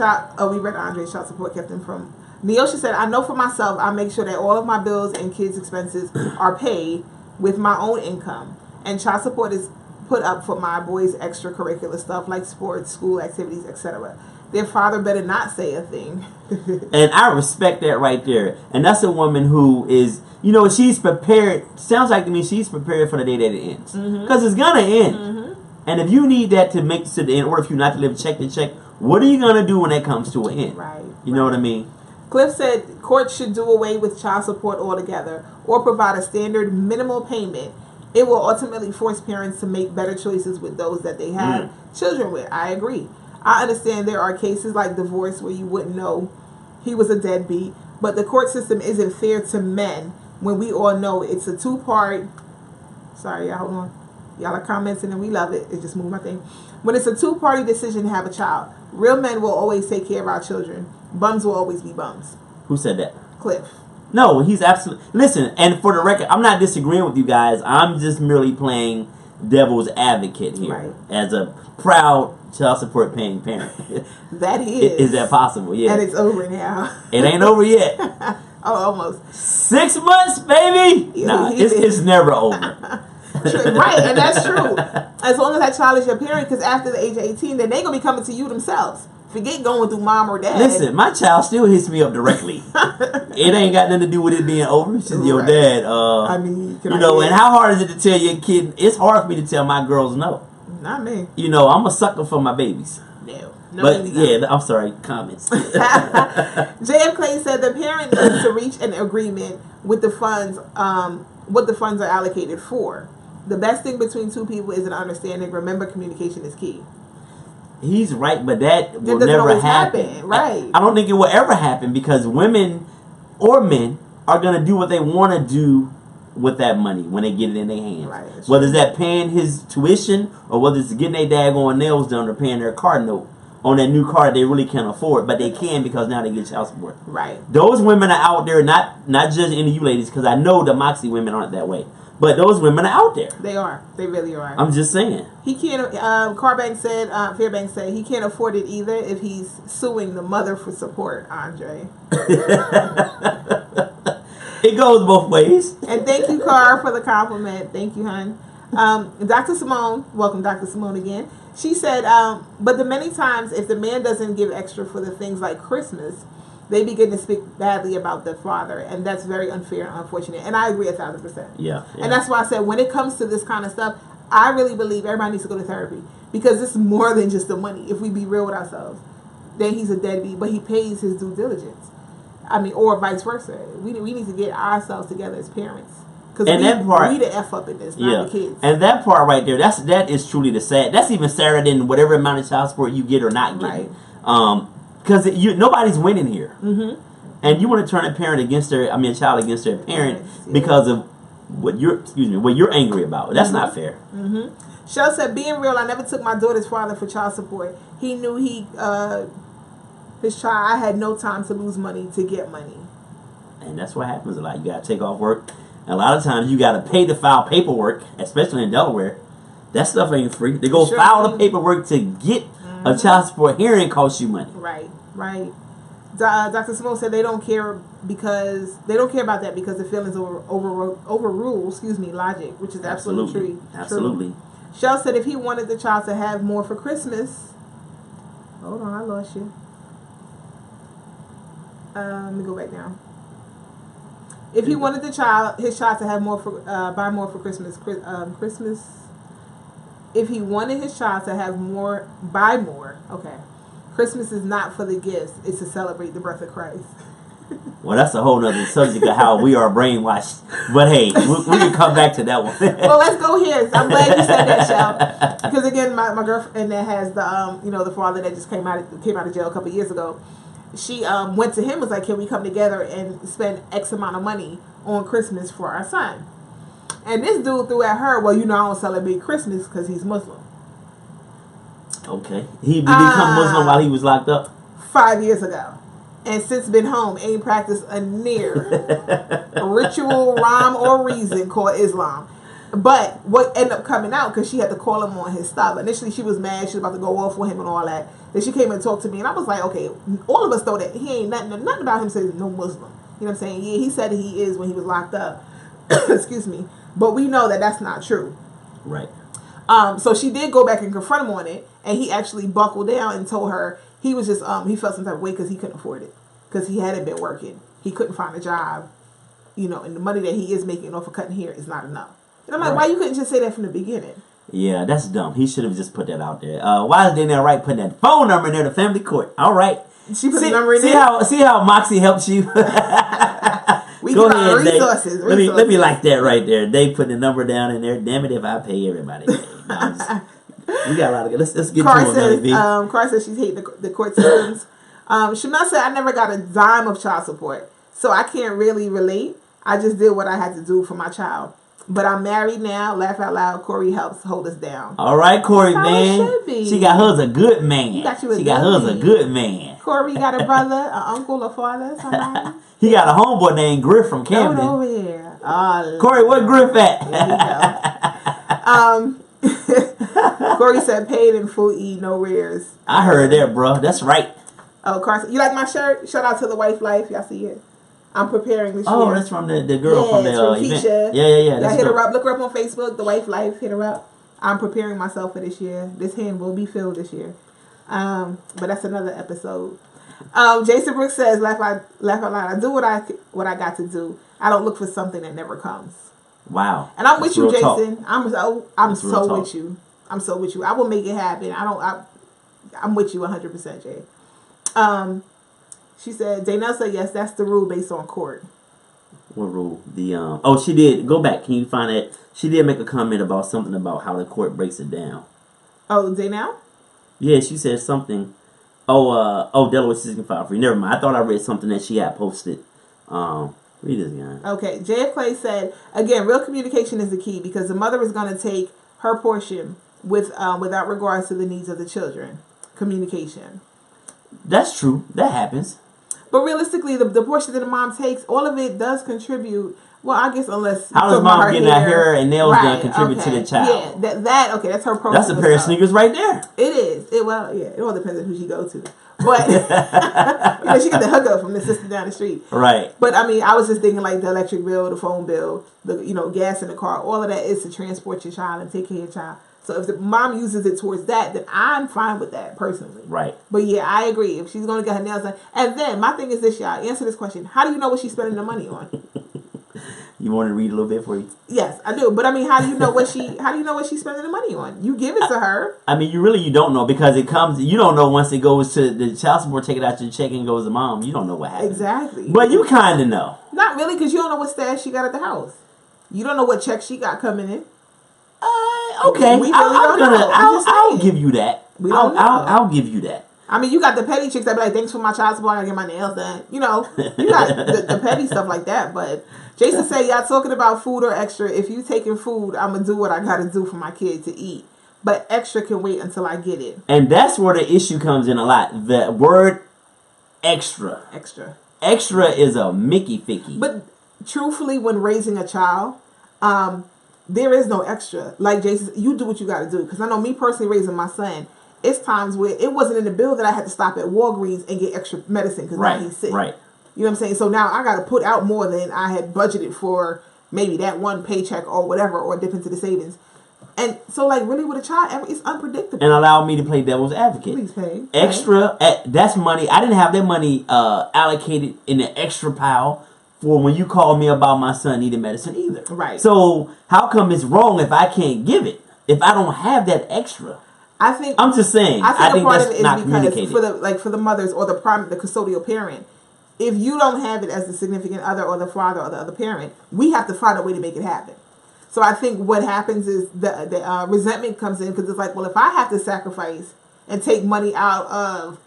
we read Andre's child support kept him from. Neosha said, I know for myself, I make sure that all of my bills and kids' expenses are paid with my own income. And child support is put up for my boys' extracurricular stuff like sports, school activities, etc. Their father better not say a thing. And I respect that right there. And that's a woman who is, you know, she's prepared. Sounds like to me she's prepared for the day that it ends. Because it's going to end. And if you need that to make it to the end, or if you're not to live check to check, what are you going to do when that comes to an end? Right. You know what I mean? Cliff said courts should do away with child support altogether or provide a standard minimal payment. It will ultimately force parents to make better choices with those that they have children with. I agree. I understand there are cases like divorce where you wouldn't know he was a deadbeat, but the court system isn't fair to men when we all know it's a two-part. Sorry, y'all, hold on. Y'all are commenting and we love it. It just moved my thing. When it's a two-party decision to have a child, real men will always take care of our children. Bums will always be bums. Who said that? Cliff. No, he's absolutely... Listen, and for the record, I'm not disagreeing with you guys. I'm just merely playing devil's advocate here as a proud child support paying parent. That is. Is that possible? Yeah. And it's over now. It ain't over yet. Oh, almost. 6 months, baby? Nah, it's never over. Right, and that's true. As long as that child is your parent, because after the age of 18, then they're going to be coming to you themselves. Forget going through mom or dad. Listen, my child still hits me up directly. It ain't got nothing to do with it being over. It's just your dad. I mean, you know, and how hard is it to tell your kid? It's hard for me to tell my girls no. Not me. You know, I'm a sucker for my babies. No, but yeah, I'm sorry. Comments. J.F. Clay said the parent needs to reach an agreement with the funds, what the funds are allocated for. The best thing between two people is an understanding. Remember, communication is key. He's right, but that will never happen. Right. I don't think it will ever happen because women or men are going to do what they want to do with that money when they get it in their hands. Right, whether it's that paying his tuition or whether it's getting their daggone nails done or paying their car note on that new car they really can't afford, but they can because now they get child support. Right. Those women are out there, not judging any of you ladies, because I know the Moxie women aren't that way. But those women are out there. They are. They really are. I'm just saying. He can't. Fairbanks said he can't afford it either if he's suing the mother for support. Andre. It goes both ways. And thank you, Car, for the compliment. Thank you, hon. Dr. Simone, welcome, Dr. Simone again. She said, but the many times if the man doesn't give extra for the things like Christmas, they begin to speak badly about the father, and that's very unfair and unfortunate. And I agree 1,000%. Yeah. And that's why I said when it comes to this kind of stuff, I really believe everybody needs to go to therapy because it's more than just the money. If we be real with ourselves, then he's a deadbeat, but he pays his due diligence. I mean, or vice versa. We need to get ourselves together as parents. Because we the F up in this, not the kids. And that part right there, that is truly the sad. That's even sadder than whatever amount of child support you get or not get. Right. Because nobody's winning here. Mm-hmm. And you want to turn a child against their parent because of what you're angry about. That's not fair. Shell said, being real, I never took my daughter's father for child support. He knew his child. I had no time to lose money to get money. And that's what happens a lot. You got to take off work. And a lot of times you got to pay to file paperwork, especially in Delaware. That stuff ain't free. They go file the paperwork to get a child support hearing costs you money. Right. Dr. Simone said they don't care about that because the feelings overrule logic, which is absolutely true. Absolutely. Shell said if he wanted the child to have more for Christmas. Hold on, I lost you. Let me go back down. If he wanted his child to have more for buy more for Christmas, if he wanted his child to have more, buy more. Okay, Christmas is not for the gifts; it's to celebrate the birth of Christ. Well, that's a whole nother subject of how we are brainwashed. But hey, we can come back to that one. Well, let's go here. I'm glad you said that, Shell. Because again, my girlfriend that has the the father that just came out of jail a couple of years ago. She went to him, was like, can we come together and spend X amount of money on Christmas for our son? And this dude threw at her, well, I don't celebrate Christmas because he's Muslim. Okay. He become Muslim while he was locked up? 5 years ago. And since been home, ain't practiced a near ritual, rhyme, or reason called Islam. But what ended up coming out, because she had to call him on his stuff. Initially, she was mad. She was about to go off with him and all that. Then she came and talked to me. And I was like, okay, all of us know that he ain't nothing about him says no Muslim. You know what I'm saying? Yeah, he said that he is when he was locked up. Excuse me. But we know that that's not true. Right. So she did go back and confront him on it. And he actually buckled down and told her he was just, he felt some type of way because he couldn't afford it. Because he hadn't been working. He couldn't find a job. And the money that he is making off of cutting hair is not enough. And I'm like, why you couldn't just say that from the beginning? Yeah, that's dumb. He should have just put that out there. Why is Danielle Wright putting that phone number in there, the family court? All right. She put the number in there. See how Moxie helps you? We Go give ahead, resources. Let me like that right there. They put the number down in there. Damn it if I pay everybody. We got a lot of let's get Car to it. Car says she's hating the court systems. Shamel said, I never got a dime of child support, so I can't really relate. I just did what I had to do for my child. But I'm married now. Laugh out loud. Corey helps hold us down. All right, Corey, man. She got her as a good man. She got her as a good man. Corey got a brother, an uncle, a father, somebody. He got a homeboy named Griff from Camden. Over here. Corey, where Griff at? Corey said paid in full E, no rears. I heard that, bro. That's right. Oh, Carson, you like my shirt? Shout out to the Wife Life. Y'all see it? I'm preparing this year. Oh, that's from the girl from the event. Yeah. That's hit her up. Look her up on Facebook. The Wife Life. Hit her up. I'm preparing myself for this year. This hand will be filled this year. But that's another episode. Jason Brooks says, laugh out loud. I do what I got to do. I don't look for something that never comes. Wow. And I'm with you, Jason. Talk. I'm so with you. I'm so with you. I will make it happen. I'm with you 100%, Jay. She said, Daynell said, yes, that's the rule based on court. What rule? She did. Go back. Can you find it? She did make a comment about something about how the court breaks it down. Oh, Daynell? Yeah, she said something. Delaware Citizen File Free. Never mind. I thought I read something that she had posted. Read this guy. Okay. JF Clay said, again, real communication is the key because the mother is going to take her portion without regards to the needs of the children. Communication. That's true. That happens. But realistically, the portion that the mom takes, all of it does contribute. Well, I guess unless how does mom getting her hair and nails done contribute to the child? Yeah, that's her program. That's a pair of sneakers right there. It is. It all depends on who she goes to. But she got the hookup from the sister down the street. Right. But I mean, I was just thinking like the electric bill, the phone bill, the gas in the car, all of that is to transport your child and take care of your child. So if the mom uses it towards that, then I'm fine with that personally. Right. But yeah, I agree. If she's going to get her nails done, and then my thing is this, y'all. Answer this question: how do you know what she's spending the money on? You want to read a little bit for you? Yes, I do. But I mean, how do you know what she's spending the money on? You give it to her. I mean, you don't know because it comes. You don't know once it goes to the child support, take it out your check and goes to mom. You don't know what happens. Exactly. But you kind of know. Not really, because you don't know what stash she got at the house. You don't know what check she got coming in. Okay, we really don't know. I'll give you that. I'll give you that. I mean, you got the petty chicks that be like, thanks for my child support, I get my nails done. You got the petty stuff like that. But Jason said, y'all talking about food or extra. If you taking food, I'm going to do what I got to do for my kid to eat. But extra can wait until I get it. And that's where the issue comes in a lot. The word extra. Extra is a Mickey Ficky. But truthfully, when raising a child, there is no extra. Like Jason, you do what you got to do. Because I know me personally raising my son, it's times where it wasn't in the bill that I had to stop at Walgreens and get extra medicine because now he's sick. Right. You know what I'm saying? So now I got to put out more than I had budgeted for maybe that one paycheck or whatever, or dip into the savings. And so, like, really with a child, it's unpredictable. And allow me to play devil's advocate. Please pay. Extra, that's money. I didn't have that money allocated in the extra pile for when you called me about my son needing medicine either. Right. So how come it's wrong if I can't give it? If I don't have that extra? I'm just saying. I think that's not communicated. For the mothers or the custodial parent, if you don't have it as the significant other or the father or the other parent, we have to find a way to make it happen. So I think what happens is the resentment comes in because it's like, well, if I have to sacrifice and take money out of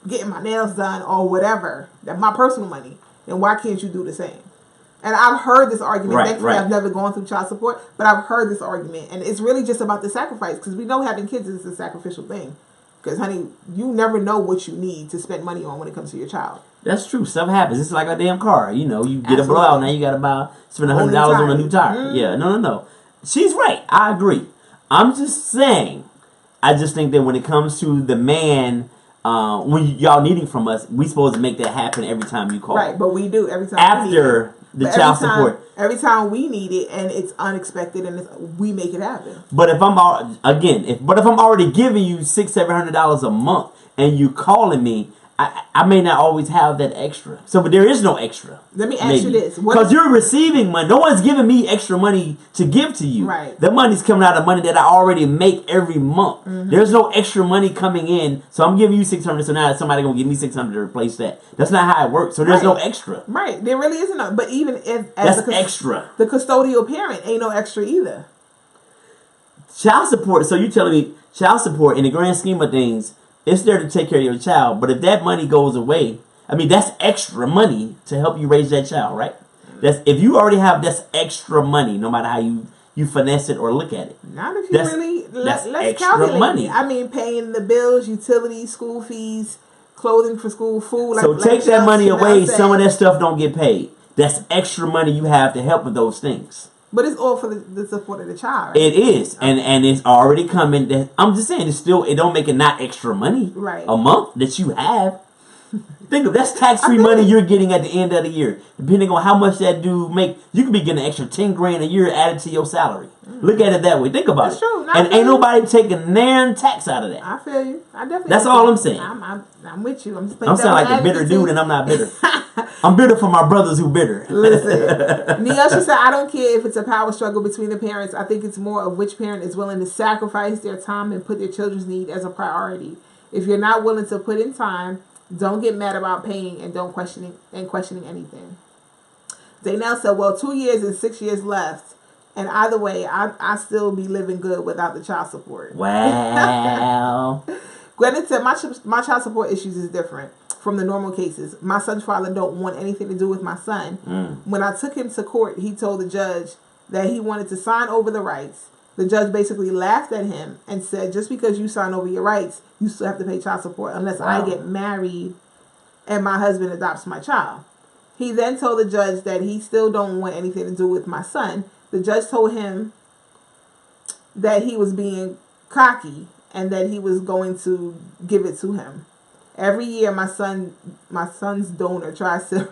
getting my nails done or whatever, that my personal money, then why can't you do the same? And I've heard this argument. Thankfully, I've never gone through child support, but I've heard this argument. And it's really just about the sacrifice because we know having kids is a sacrificial thing. Because, honey, you never know what you need to spend money on when it comes to your child. That's true. Stuff happens. It's like a damn car. You know, you get a blowout, now you got to spend $100 on a new tire. Mm-hmm. Yeah, no. She's right. I agree. I'm just saying, I just think that when it comes to the man, when y'all needing from us, we supposed to make that happen every time you call. Right, but we do every time. After the child support. Every time we need it and it's unexpected and we make it happen. But if I'm already giving you $600-700 a month and you calling me, I may not always have that extra. But there is no extra. Let me ask you this. Because you're receiving money. No one's giving me extra money to give to you. Right. The money's coming out of money that I already make every month. Mm-hmm. There's no extra money coming in. So I'm giving you $600. So now somebody going to give me $600 to replace that. That's not how it works. So there's no extra. Right. There really isn't. But even that's extra. The custodial parent ain't no extra either. Child support. So you're telling me child support in the grand scheme of things, it's there to take care of your child, but if that money goes away, I mean, that's extra money to help you raise that child, right? If you already have that's extra money, no matter how you finesse it or look at it. Not if you really let's extra calculate money. I mean, paying the bills, utilities, school fees, clothing for school, food. So take that money away. Some of that stuff don't get paid. That's extra money you have to help with those things. But it's all for the support of the child. Right? It is. Okay. And it's already coming. I'm just saying, it don't make it not extra money. Right. A month that you have. Think of that's tax-free money you're getting at the end of the year. Depending on how much that dude make, you could be getting an extra $10,000 a year added to your salary. Look at it that way. Think about it. True. And ain't nobody taking their tax out of that. I feel you. I definitely. That's all I'm saying. I'm with you. I'm sounding like a bitter dude, and I'm not bitter. I'm bitter for my brothers who bitter. Listen, Neosha said, I don't care if it's a power struggle between the parents. I think it's more of which parent is willing to sacrifice their time and put their children's need as a priority. If you're not willing to put in time, don't get mad about paying and don't questioning anything. Zaynell said, well, 2 years and 6 years left. And either way, I still be living good without the child support. Wow. Gwyneth said, my child support issues is different from the normal cases. My son's father don't want anything to do with my son. When I took him to court, he told the judge that he wanted to sign over the rights. The judge basically laughed at him and said, just because you sign over your rights, you still have to pay child support unless I get married and my husband adopts my child. He then told the judge that he still don't want anything to do with my son. The judge told him that he was being cocky and that he was going to give it to him. Every year my son's donor tries to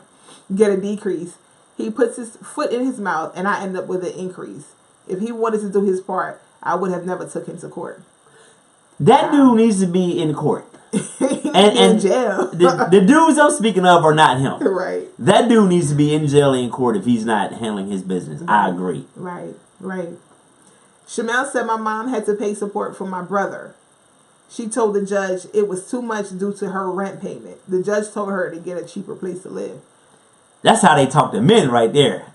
get a decrease. He puts his foot in his mouth and I end up with an increase. If he wanted to do his part, I would have never took him to court. That dude needs to be in court. and in jail. the dudes I'm speaking of are not him. Right. That dude needs to be in jail and in court if he's not handling his business. Right. I agree. Right. Shamel said my mom had to pay support for my brother. She told the judge it was too much due to her rent payment. The judge told her to get a cheaper place to live. That's how they talk to men right there.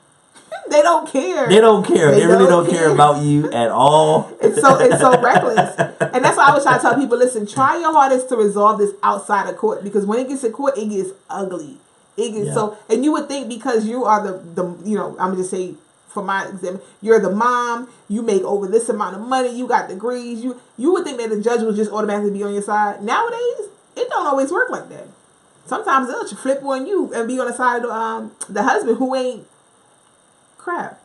They don't care. They don't care. They really don't care about you at all. It's so reckless. And that's why I was trying to tell people, listen, try your hardest to resolve this outside of court. Because when it gets to court, it gets ugly. It gets so, and you would think because you are the I'm gonna just say for my example, you're the mom, you make over this amount of money, you got degrees, you would think that the judge would just automatically be on your side. Nowadays, it don't always work like that. Sometimes they'll flip on you and be on the side of the husband who ain't crap.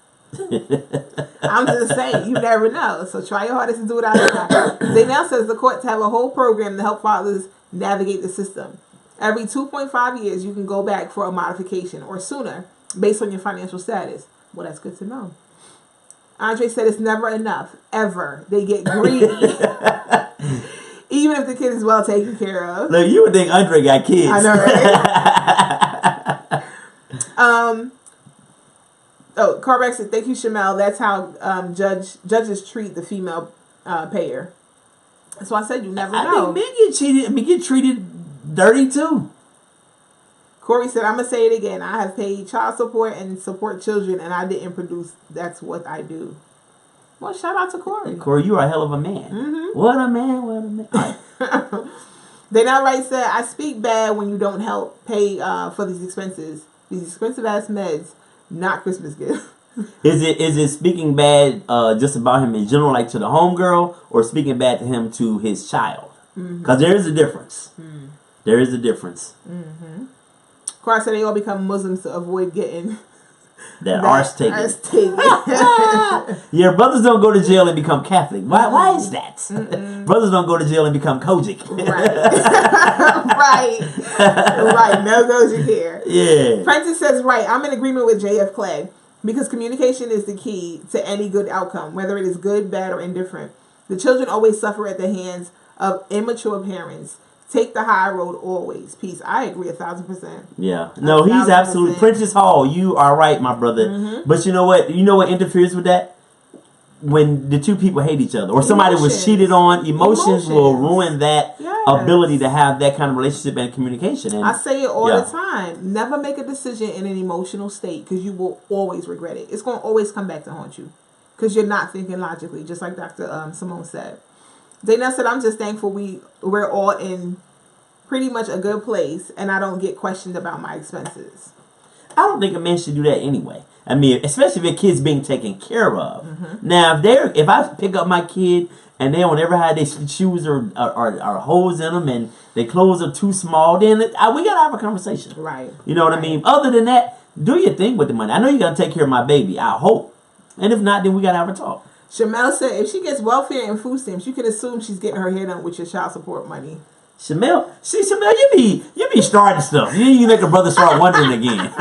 I'm just saying, you never know. So try your hardest to do it out of time. They now says the courts have a whole program to help fathers navigate the system. Every 2.5 years, you can go back for a modification or sooner based on your financial status. Well, that's good to know. Andre said it's never enough, ever. They get greedy. Even if the kid is well taken care of. Look, you would think Andre got kids. I know, right? Carback said, thank you, Shamel. That's how judges treat the female payer. So I said you never know. I think men get cheated. Men get treated dirty too. Corey said, I'm going to say it again. I have paid child support and support children, and I didn't produce. That's what I do. Well, shout out to Corey. Corey, you are a hell of a man. Mm-hmm. What a man, what a man. Right. They now right said, I speak bad when you don't help pay for these expenses. These expensive ass meds, not Christmas gifts. Is it speaking bad just about him in general, like to the homegirl, or speaking bad to him to his child? Because there is a difference. Mm-hmm. There is a difference. Mm-hmm. Carl said they all become Muslims to avoid getting that arse taken. Yeah, brothers don't go to jail and become Catholic. Why is that? Brothers don't go to jail and become Kojic. Right. No goes you here. Yeah. Francis says, right, I'm in agreement with J.F. Clay because communication is the key to any good outcome, whether it is good, bad, or indifferent. The children always suffer at the hands of immature parents. Take the high road always. Peace. I agree 1,000%. Yeah. No, he's absolutely. Princess Hall, you are right, my brother. Mm-hmm. But you know what? You know what interferes with that? When the two people hate each other or somebody was cheated on, emotions will ruin that ability to have that kind of relationship and communication. And I say it all the time. Never make a decision in an emotional state because you will always regret it. It's going to always come back to haunt you because you're not thinking logically, just like Dr. Simone said. Dana said, I'm just thankful we're all in pretty much a good place and I don't get questioned about my expenses. I don't think a man should do that anyway. I mean, especially if a kid's being taken care of. Mm-hmm. Now, if I pick up my kid and they don't ever have their shoes or holes in them and their clothes are too small, then we got to have a conversation. Right. You know what I mean? Other than that, do your thing with the money. I know you got to take care of my baby. I hope. And if not, then we got to have a talk. Shamel said, if she gets welfare and food stamps, you can assume she's getting her hair done with your child support money. Shamel, you be starting stuff. You make a brother start wondering again.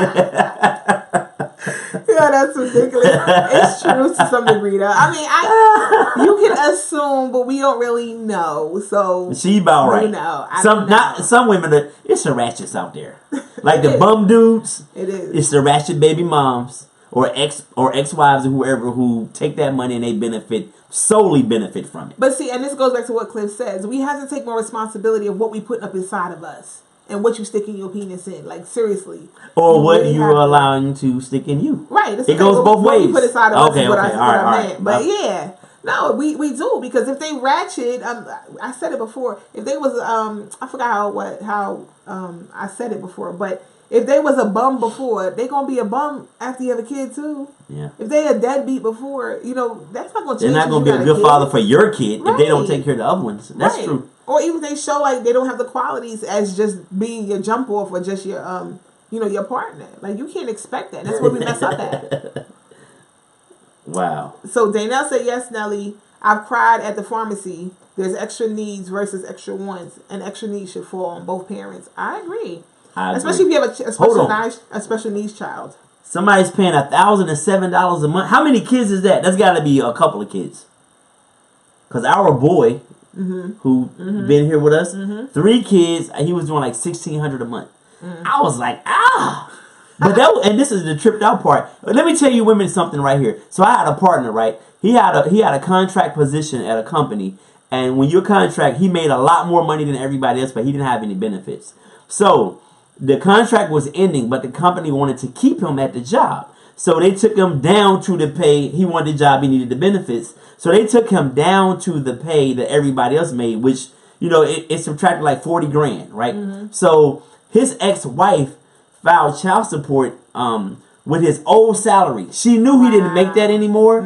Yeah, that's ridiculous. It's true to some degree, though. I mean, you can assume, but we don't really know. So she about right. Some women it's the ratchets out there, like the bum dudes. It is. It's the ratchet baby moms or ex-wives or whoever who take that money and they solely benefit from it. But see, and this goes back to what Cliff says. We have to take more responsibility of what we put up inside of us and what you stick in your penis in. Like, seriously. Or what you are allowing to stick in you. Right. It goes both ways. What we put inside of us is what I meant. Right. But yeah. No, we do, because if they ratchet, I said it before. If they was I forgot how I said it before, but if they was a bum before, they gonna be a bum after you have a kid too. Yeah. If they a deadbeat before, that's not gonna change. They're not gonna be a good father for your kid if they don't take care of the other ones. That's true. Or even if they show like they don't have the qualities as just being your jump off or just your your partner. Like, you can't expect that. That's where we mess up at. Wow. So Danelle said, yes, Nelly, I've cried at the pharmacy. There's extra needs versus extra wants, and extra needs should fall on both parents. I agree. Especially if you have a special needs child. Somebody's paying $1,007 a month. How many kids is that? That's got to be a couple of kids. Because our boy, who been here with us, 3 kids, he was doing like $1,600 a month. I was like, But and this is the tripped out part. Let me tell you women something right here. So I had a partner, right? He had a contract position at a company, and when your contract, he made a lot more money than everybody else, but he didn't have any benefits. So the contract was ending, but the company wanted to keep him at the job. So they took him down to the pay. He wanted the job, he needed the benefits. So they took him down to the pay that everybody else made, which, it subtracted like $40,000, right? So his ex-wife filed child support with his old salary. She knew he didn't make that anymore,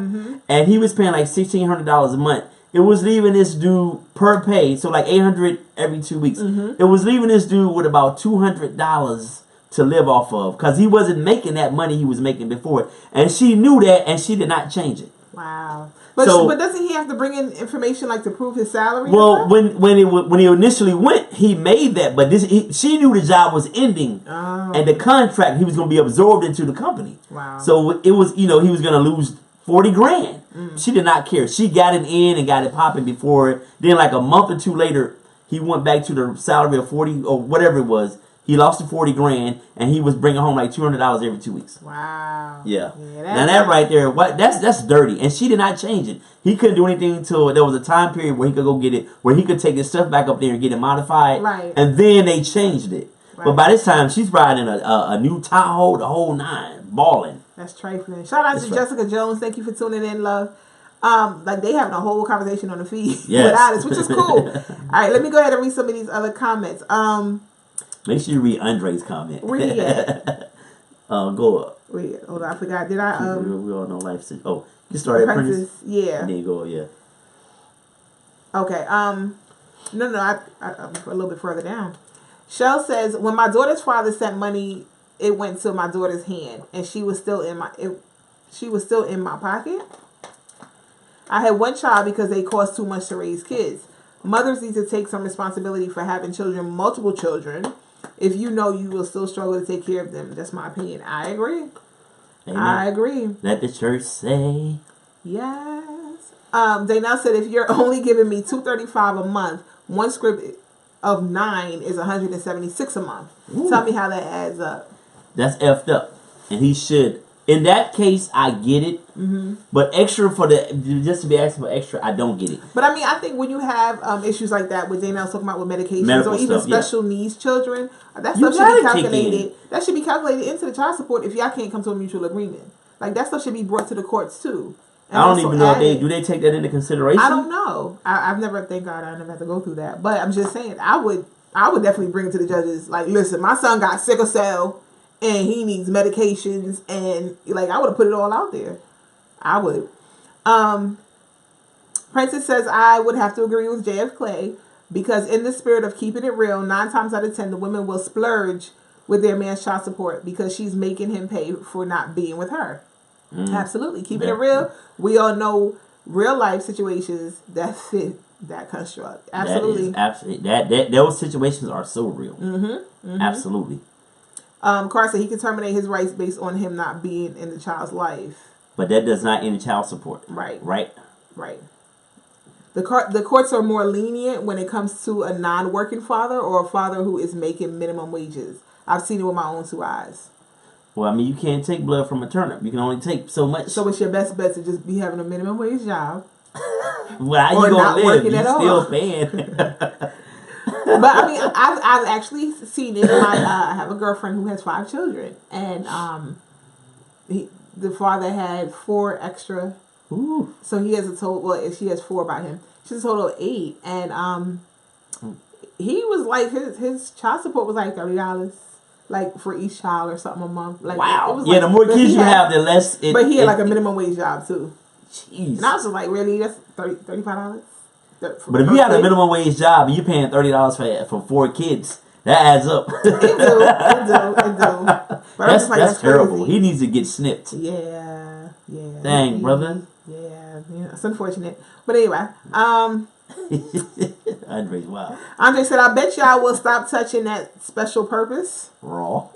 and he was paying like $1,600 a month. It was leaving this dude per pay, so like $800 every 2 weeks. It was leaving this dude with about $200 to live off of because he wasn't making that money he was making before, and she knew that, and she did not change it. Wow. But doesn't he have to bring in information like to prove his salary? Well, when he initially went, he made that, but she knew the job was ending, and the contract he was going to be absorbed into the company. Wow. So it was, he was going to lose $40,000. She did not care. She got it in and got it popping before. Then, like a month or two later, he went back to the salary of 40 or whatever it was. He lost the $40,000, and he was bringing home like $200 every 2 weeks. Wow. Yeah. Now that right there, that's dirty, and she did not change it. He couldn't do anything until there was a time period where he could go get it, where he could take his stuff back up there and get it modified. Right. And then they changed it. Right. But by this time, she's riding a new Tahoe, the whole nine, balling. That's trifling. Shout out to Jessica Jones. Thank you for tuning in, love. Like they having a whole conversation on the feed with Alice, which is cool. All right, let me go ahead and read some of these other comments. Make sure you read Andre's comment. Read it. Go up. Read it. Hold on, I forgot. Did I? We all know life. Oh, you started Apprentice. Yeah. And then you go. Yeah. Okay. No. I'm a little bit further down. Shell says, when my daughter's father sent money, it went to my daughter's hand, and she was still in my pocket. I had one child because they cost too much to raise kids. Mothers need to take some responsibility for having children, multiple children. If you know you will still struggle to take care of them. That's my opinion. I agree. Amen. I agree. Let the church say. Yes. Daynell said, if you're only giving me $235 a month, one script of 9 is $176 a month. Ooh. Tell me how that adds up. That's effed up. And he should. In that case, I get it. But extra just to be asking for extra, I don't get it. But I mean, I think when you have issues like that, what Daynell's talking about with medications medical or even stuff, special needs children, that stuff should be calculated. That should be calculated into the child support if y'all can't come to a mutual agreement. Like that stuff should be brought to the courts too. And I don't even know if do they take that into consideration? I don't know. I've never, thank God, I never had to go through that. But I'm just saying, I would definitely bring it to the judges. Like, listen, my son got sickle cell. And he needs medications, and like I would have put it all out there. I would. Princess says I would have to agree with JF Clay because in the spirit of keeping it real, 9 times out of 10 the women will splurge with their man's child support because she's making him pay for not being with her. Absolutely, keeping it real. We all know real life situations that fit that construct. Absolutely, that those situations are so real. Absolutely. Carr said he can terminate his rights based on him not being in the child's life. But that does not end child support. Right. Right. The courts are more lenient when it comes to a non-working father or a father who is making minimum wages. I've seen it with my own 2 eyes. Well, I mean, you can't take blood from a turnip. You can only take so much. So it's your best bet to just be having a minimum wage job. Well, how you gonna live? You still paying. But I mean, I've actually seen it. I have a girlfriend who has 5 children, and the father had 4 extra. Ooh. So he has a total. Well, she has 4 by him. She's a total of 8, and he was like his child support was like $30, like for each child or something a month. Like wow. It was the more kids you have, the less. But he had like a minimum wage job too. Jeez. And I was just like, really? That's $35. But if you have a minimum wage job and you're paying $30 for 4 kids, that adds up. It do. That's terrible. Crazy. He needs to get snipped. Yeah. Dang, brother. Yeah, it's unfortunate. But anyway, Andre's wild. Andre said, I bet y'all will stop touching that special purpose. Raw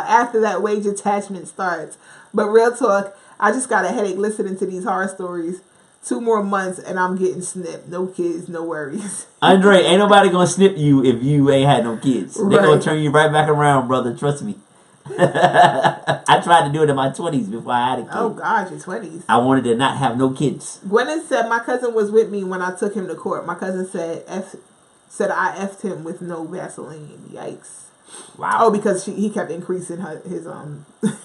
after that wage attachment starts. But real talk, I just got a headache listening to these horror stories. 2 more months and I'm getting snipped. No kids, no worries. Andre, ain't nobody gonna snip you if you ain't had no kids. They're gonna turn you right back around, brother. Trust me. I tried to do it in my 20s before I had a kid. Oh gosh, your 20s. I wanted to not have no kids. Gwyneth said my cousin was with me when I took him to court. My cousin said I effed him with no Vaseline. Yikes. Wow. Oh, because he kept increasing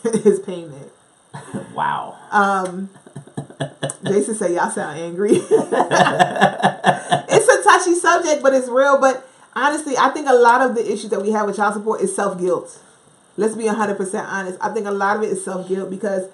his payment. Wow. Jason said y'all sound angry. It's a touchy subject, but it's real. But honestly, I think a lot of the issues that we have with child support is self-guilt. let's be 100% honest. I think a lot of it is self-guilt because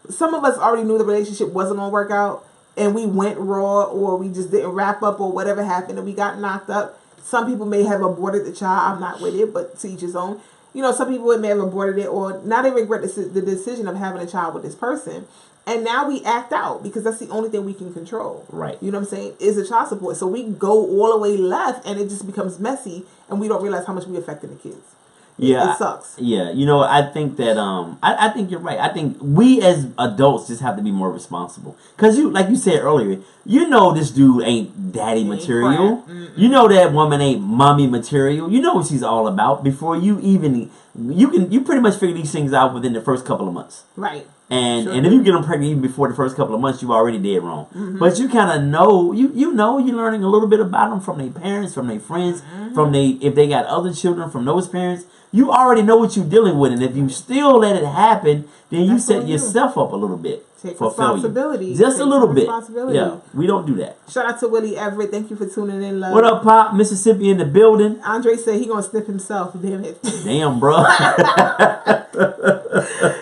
some of us already knew the relationship wasn't going to work out and we went raw or we just didn't wrap up or whatever happened and we got knocked up. Some people may have aborted the child. I'm not with it, but to each his own. You know, some people may have aborted it or not even regret the decision of having a child with this person. And now we act out because that's the only thing we can control. Right. You know what I'm saying? Is the child support. So we go all the way left and it just becomes messy and we don't realize how much we affecting the kids. Yeah. It sucks. Yeah. You know, I think that, I think you're right. I think we as adults just have to be more responsible. Because like you said earlier, you know this dude ain't daddy material. You know that woman ain't mommy material. You know what she's all about before you even, you pretty much figure these things out within the first couple of months. Right. And if you get them pregnant even before the first couple of months, you already did wrong. But you kind of know, you know, you're learning a little bit about them from their parents, from their friends, from if they got other children from those parents. You already know what you're dealing with, and if you still let it happen, then you set yourself up a little bit Take for responsibility. failure. Just Take a little bit. Yeah, we don't do that. Shout out to Willie Everett. Thank you for tuning in, love. What up, Pop? Mississippi in the building. Andre said he gonna snip himself. Damn it. Damn, bro.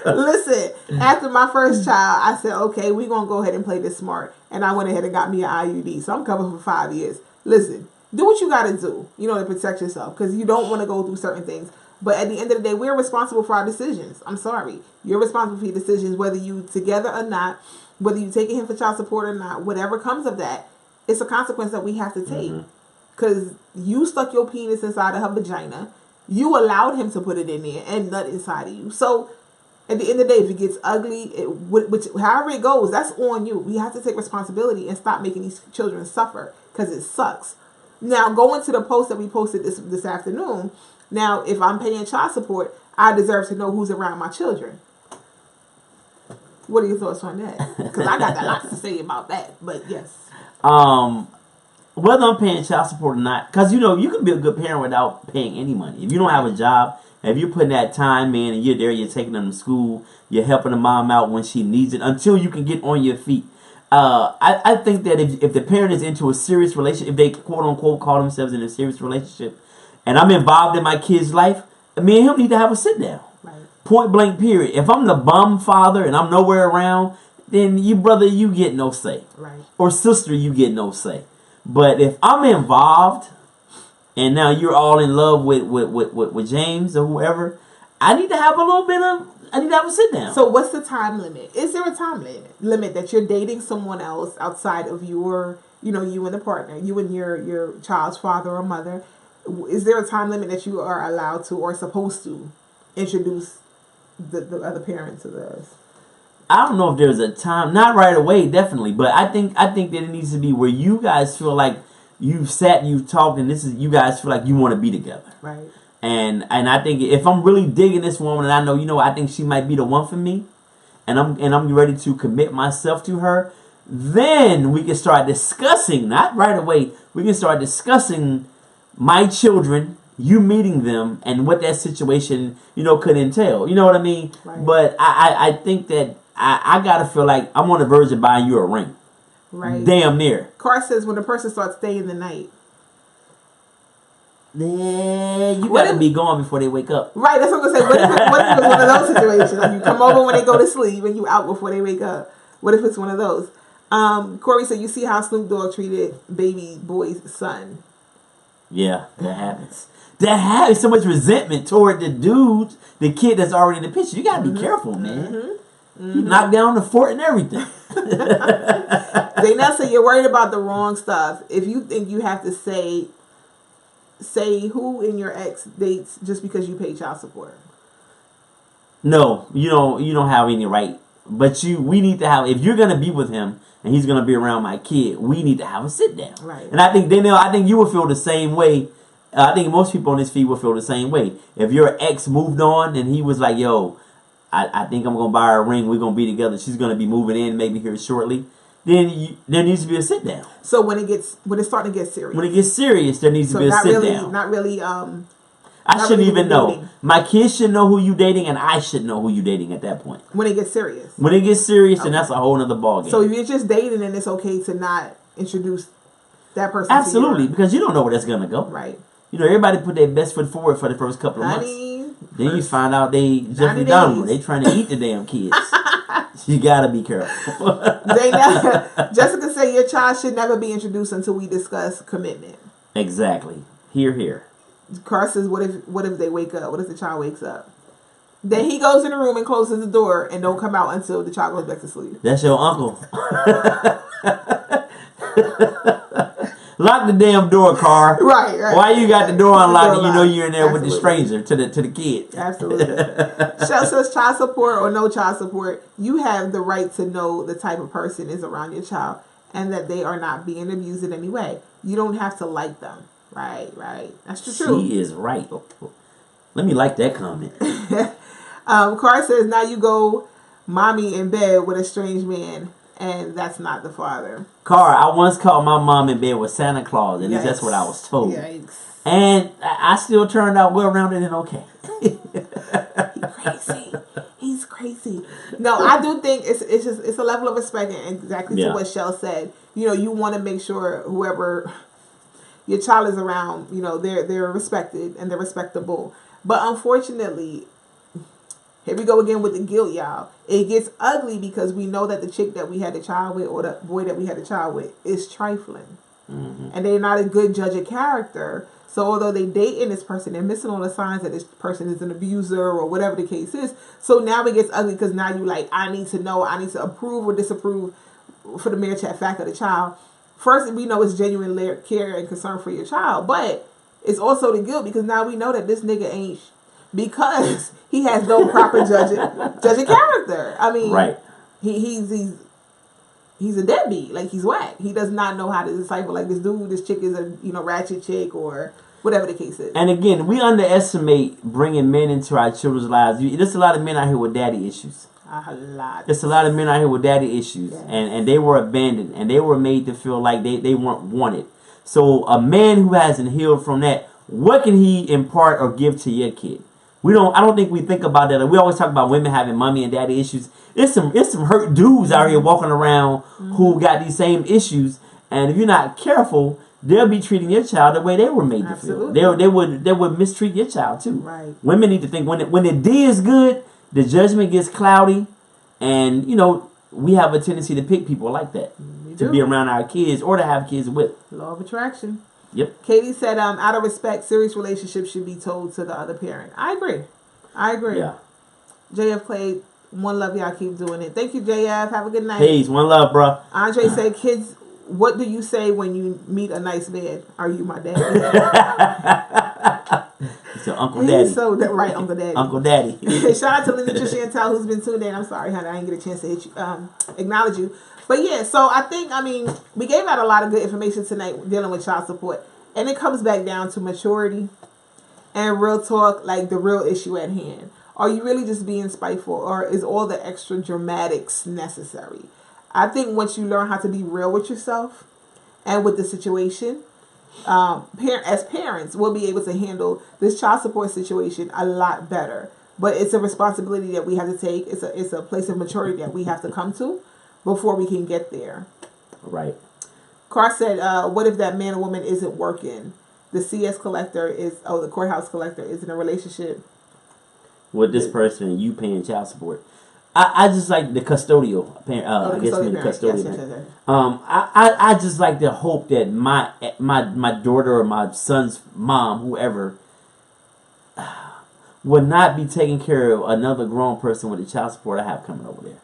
Listen, after my first child, I said, okay, we're gonna go ahead and play this smart, and I went ahead and got me an IUD. So I'm covered for 5 years. Listen, do what you gotta do, you know, to protect yourself, because you don't want to go through certain things. But at the end of the day, we're responsible for our decisions. I'm sorry. You're responsible for your decisions, whether you together or not, whether you taking him for child support or not, whatever comes of that, it's a consequence that we have to take. Because you stuck your penis inside of her vagina. You allowed him to put it in there and nut inside of you. So at the end of the day, if it gets ugly, which however it goes, that's on you. We have to take responsibility and stop making these children suffer because it sucks. Now, going to the post that we posted this afternoon, now, if I'm paying child support, I deserve to know who's around my children. What are your thoughts on that? Because I got a lot to say about that. But yes. Whether I'm paying child support or not, because you know you can be a good parent without paying any money. If you don't have a job, if you're putting that time in and you're there, you're taking them to school, you're helping the mom out when she needs it until you can get on your feet. I think that if the parent is into a serious relationship, if they quote unquote call themselves in a serious relationship, and I'm involved in my kid's life, me and him need to have a sit down. Right. Point blank period. If I'm the bum father and I'm nowhere around, then you get no say. Right. Or sister, you get no say. But if I'm involved and now you're all in love with James or whoever, I need to have a sit down. So what's the time limit? Is there a time limit that you're dating someone else outside of you and the partner, you and your child's father or mother? Is there a time limit that you are allowed to or supposed to introduce the other parent to this? I don't know if there's a time, not right away, definitely, but I think that it needs to be where you guys feel like you've sat and you've talked, and you guys feel like you want to be together. Right. And I think if I'm really digging this woman, and I know, I think she might be the one for me, and I'm ready to commit myself to her, then we can start discussing, not right away, we can start discussing my children, you meeting them, and what that situation, could entail. You know what I mean? Right. But I think that I gotta feel like I'm on the verge of buying you a ring. Right. Damn near. Carr says when the person starts staying the night. Then you gotta be gone before they wake up. Right, that's what I'm gonna say. What if it's one of those situations? Like you come over when they go to sleep and you out before they wake up. What if it's one of those? Corey said, you see how Snoop Dogg treated baby boy's son. Yeah, that happens. That has so much resentment toward the kid that's already in the picture. You gotta be careful, man. You knock down the fort and everything. Zaynell said you're worried about the wrong stuff. If you think you have to say who in your ex dates just because you pay child support. No, you don't have any right. But we need to have, if you're gonna be with him and he's gonna be around my kid, we need to have a sit down. Right. And I think Zaynell, you will feel the same way. I think most people on this feed will feel the same way. If your ex moved on and he was like, yo, I think I'm gonna buy her a ring, we're gonna be together, she's gonna be moving in maybe here shortly, then there needs to be a sit down. So when it's starting to get serious. When it gets serious, there needs to be a sit down. Not really I shouldn't even know. My kids should know who you dating, and I should know who you dating at that point. When it gets serious. When it gets serious, then that's a whole other ballgame. So if you're just dating, then it's okay to not introduce that person. Absolutely, because you don't know where that's gonna go. Right. Everybody put their best foot forward for the first couple of months. Then you find out they Jeffrey 90 Dahmer. days. They trying to eat the damn kids. You gotta be careful. Jessica said your child should never be introduced until we discuss commitment. Exactly. Here. Carr says, what if they wake up? What if the child wakes up? Then he goes in the room and closes the door and don't come out until the child goes back to sleep. That's your uncle. Lock the damn door, Carr. Right. Why you got the door unlocked and you know you're in there Absolutely. with the stranger to the kid? Absolutely. Shell says child support or no child support, you have the right to know the type of person is around your child and that they are not being abused in any way. You don't have to like them. Right. That's the truth. She is right. Let me like that comment. Carr says, now you go mommy in bed with a strange man and that's not the father. Carr, I once caught my mom in bed with Santa Claus. At least that's what I was told. Yikes. And I still turned out well-rounded and okay. He's crazy. No, I do think it's a level of respect and exactly to what Shell said. You know, you want to make sure whoever your child is around, you know, they're respected and they're respectable. But unfortunately, here we go again with the guilt, y'all. It gets ugly because we know that the chick that we had a child with or the boy that we had a child with is trifling. Mm-hmm. And they're not a good judge of character. So although they dating this person, they're missing all the signs that this person is an abuser or whatever the case is. So now it gets ugly because now you like, I need to know, I need to approve or disapprove for the mere fact of the child. First, we know it's genuine care and concern for your child, but it's also the guilt because now we know that this nigga ain't because he has no proper judging character. I mean, right. He's a deadbeat. Like, he's whack. He does not know how to decipher. Like, this chick is a ratchet chick or whatever the case is. And again, we underestimate bringing men into our children's lives. There's a lot of men out here with daddy issues. A lot. There's a lot of men out here with daddy issues, and they were abandoned, and they were made to feel like they weren't wanted. So a man who hasn't healed from that, what can he impart or give to your kid? I don't think we think about that. We always talk about women having mommy and daddy issues. It's some hurt dudes out here walking around who got these same issues, and if you're not careful, they'll be treating your child the way they were made to feel. They would mistreat your child too. Right. Women need to think when the D is good, the judgment gets cloudy, and we have a tendency to pick people like that to be around our kids or to have kids with. Law of attraction. Yep. Katie said, out of respect, serious relationships should be told to the other parent. I agree. Yeah. JF Clay, one love, y'all keep doing it. Thank you, JF. Have a good night. Peace, one love, bro. Andre said, kids, what do you say when you meet a nice man? Are you my daddy? It's your Uncle Daddy. Right, Uncle Daddy. Uncle Daddy. Shout out to Linda Chantel who's been tuned in. I'm sorry, honey, I didn't get a chance to acknowledge you. But yeah, so we gave out a lot of good information tonight dealing with child support. And it comes back down to maturity and real talk, like the real issue at hand. Are you really just being spiteful, or is all the extra dramatics necessary? I think once you learn how to be real with yourself and with the situation, as parents, we'll be able to handle this child support situation a lot better. But it's a responsibility that we have to take. It's a place of maturity that we have to come to before we can get there. Right. Carr said, what if that man or woman isn't working? The the courthouse collector is in a relationship with this person and you paying child support. I just like the custodial parent. I guess the custodial parent. I just like to hope that my daughter or my son's mom, whoever, would not be taking care of another grown person with the child support I have coming over there.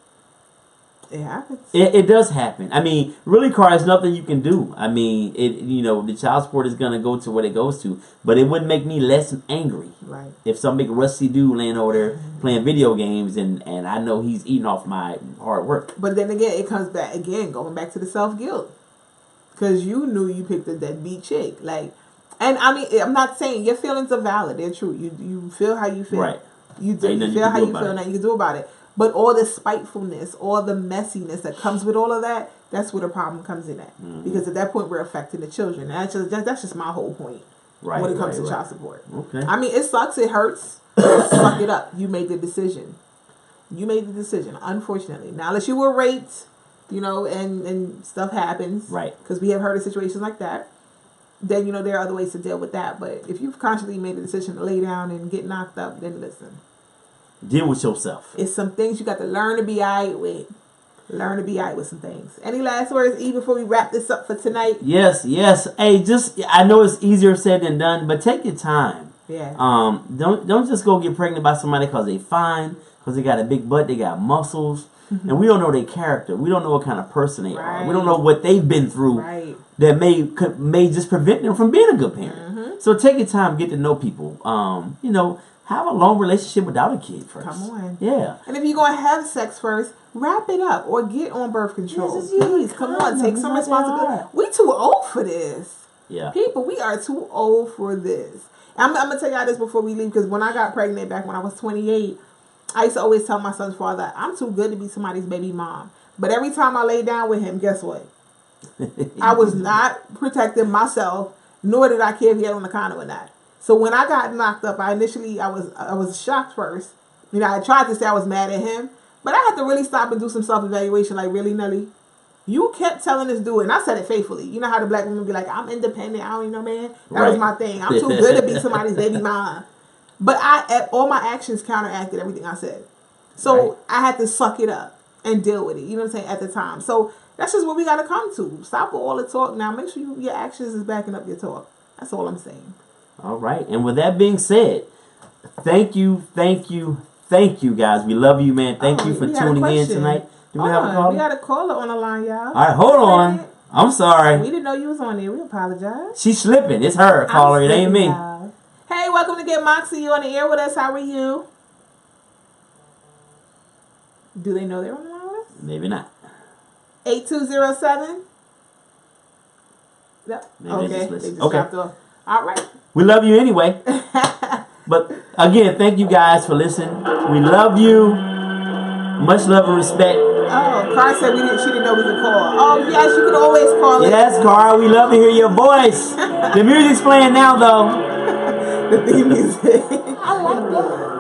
It happens. It does happen. I mean, really, Carl, there's nothing you can do. I mean, the child support is going to go to what it goes to. But it wouldn't make me less angry. Right. If some big rusty dude laying over there playing video games and I know he's eating off my hard work. But then again, it comes back, going back to the self-guilt. Because you knew you picked a deadbeat chick. And I mean, I'm not saying your feelings are valid. They're true. You feel how you feel. Right. You feel how you feel, nothing you can do about it. But all the spitefulness, all the messiness that comes with all of that, that's where the problem comes in at. Mm-hmm. Because at that point, we're affecting the children. And that's just my whole point when it comes to child support. Okay. I mean, it sucks. It hurts. Suck it up. You made the decision. Unfortunately. Now, unless you were raped, and stuff happens. Right. Because we have heard of situations like that. then you know there are other ways to deal with that. But if you've consciously made a decision to lay down and get knocked up, then listen. Deal with yourself. It's some things you got to learn to be alright with. Learn to be alright with some things. Any last words, E, before we wrap this up for tonight? Yes. Hey, I know it's easier said than done, but take your time. Yeah. Don't just go get pregnant by somebody because they fine, because they got a big butt, they got muscles, and we don't know their character. We don't know what kind of person they are. We don't know what they've been through that may just prevent them from being a good parent. So take your time, get to know people. Have a long relationship without a kid first. Come on. Yeah. And if you're going to have sex first, wrap it up or get on birth control. Yes, please, come on, take some responsibility. We too old for this. Yeah. People, we are too old for this. I'm going to tell y'all this before we leave, because when I got pregnant back when I was 28, I used to always tell my son's father, I'm too good to be somebody's baby mom. But every time I lay down with him, guess what? I was not protecting myself, nor did I care if he had on the condom or not. So when I got knocked up, I was shocked first. I tried to say I was mad at him, but I had to really stop and do some self-evaluation. Like, really, Nelly? You kept telling this dude, and I said it faithfully. You know how the black women be like, I'm independent, I don't need no man? That was my thing. I'm too good to be somebody's baby mom. But all my actions counteracted everything I said. So I had to suck it up and deal with it. You know what I'm saying? At the time. So that's just what we got to come to. Stop with all the talk now. Make sure your actions is backing up your talk. That's all I'm saying. All right. And with that being said, thank you, guys. We love you, man. Thank you for tuning in tonight. Do we have a caller? We got a caller on the line, y'all. All right, hold on. I'm sorry. We didn't know you was on there. We apologize. She's slipping. It's her, caller. It ain't me. Y'all. Hey, welcome to Get Moxie. You on the air with us. How are you? Do they know they're on the line with us? Maybe not. 8207? Yep. Maybe okay. They They just okay. dropped off. All right. We love you anyway. But again, thank you guys for listening. We love you. Much love and respect. Oh, Car said she didn't know we could call. Oh, yes, you could always call. Yes, Car, we love to hear your voice. The music's playing now, though. The theme music. I like that.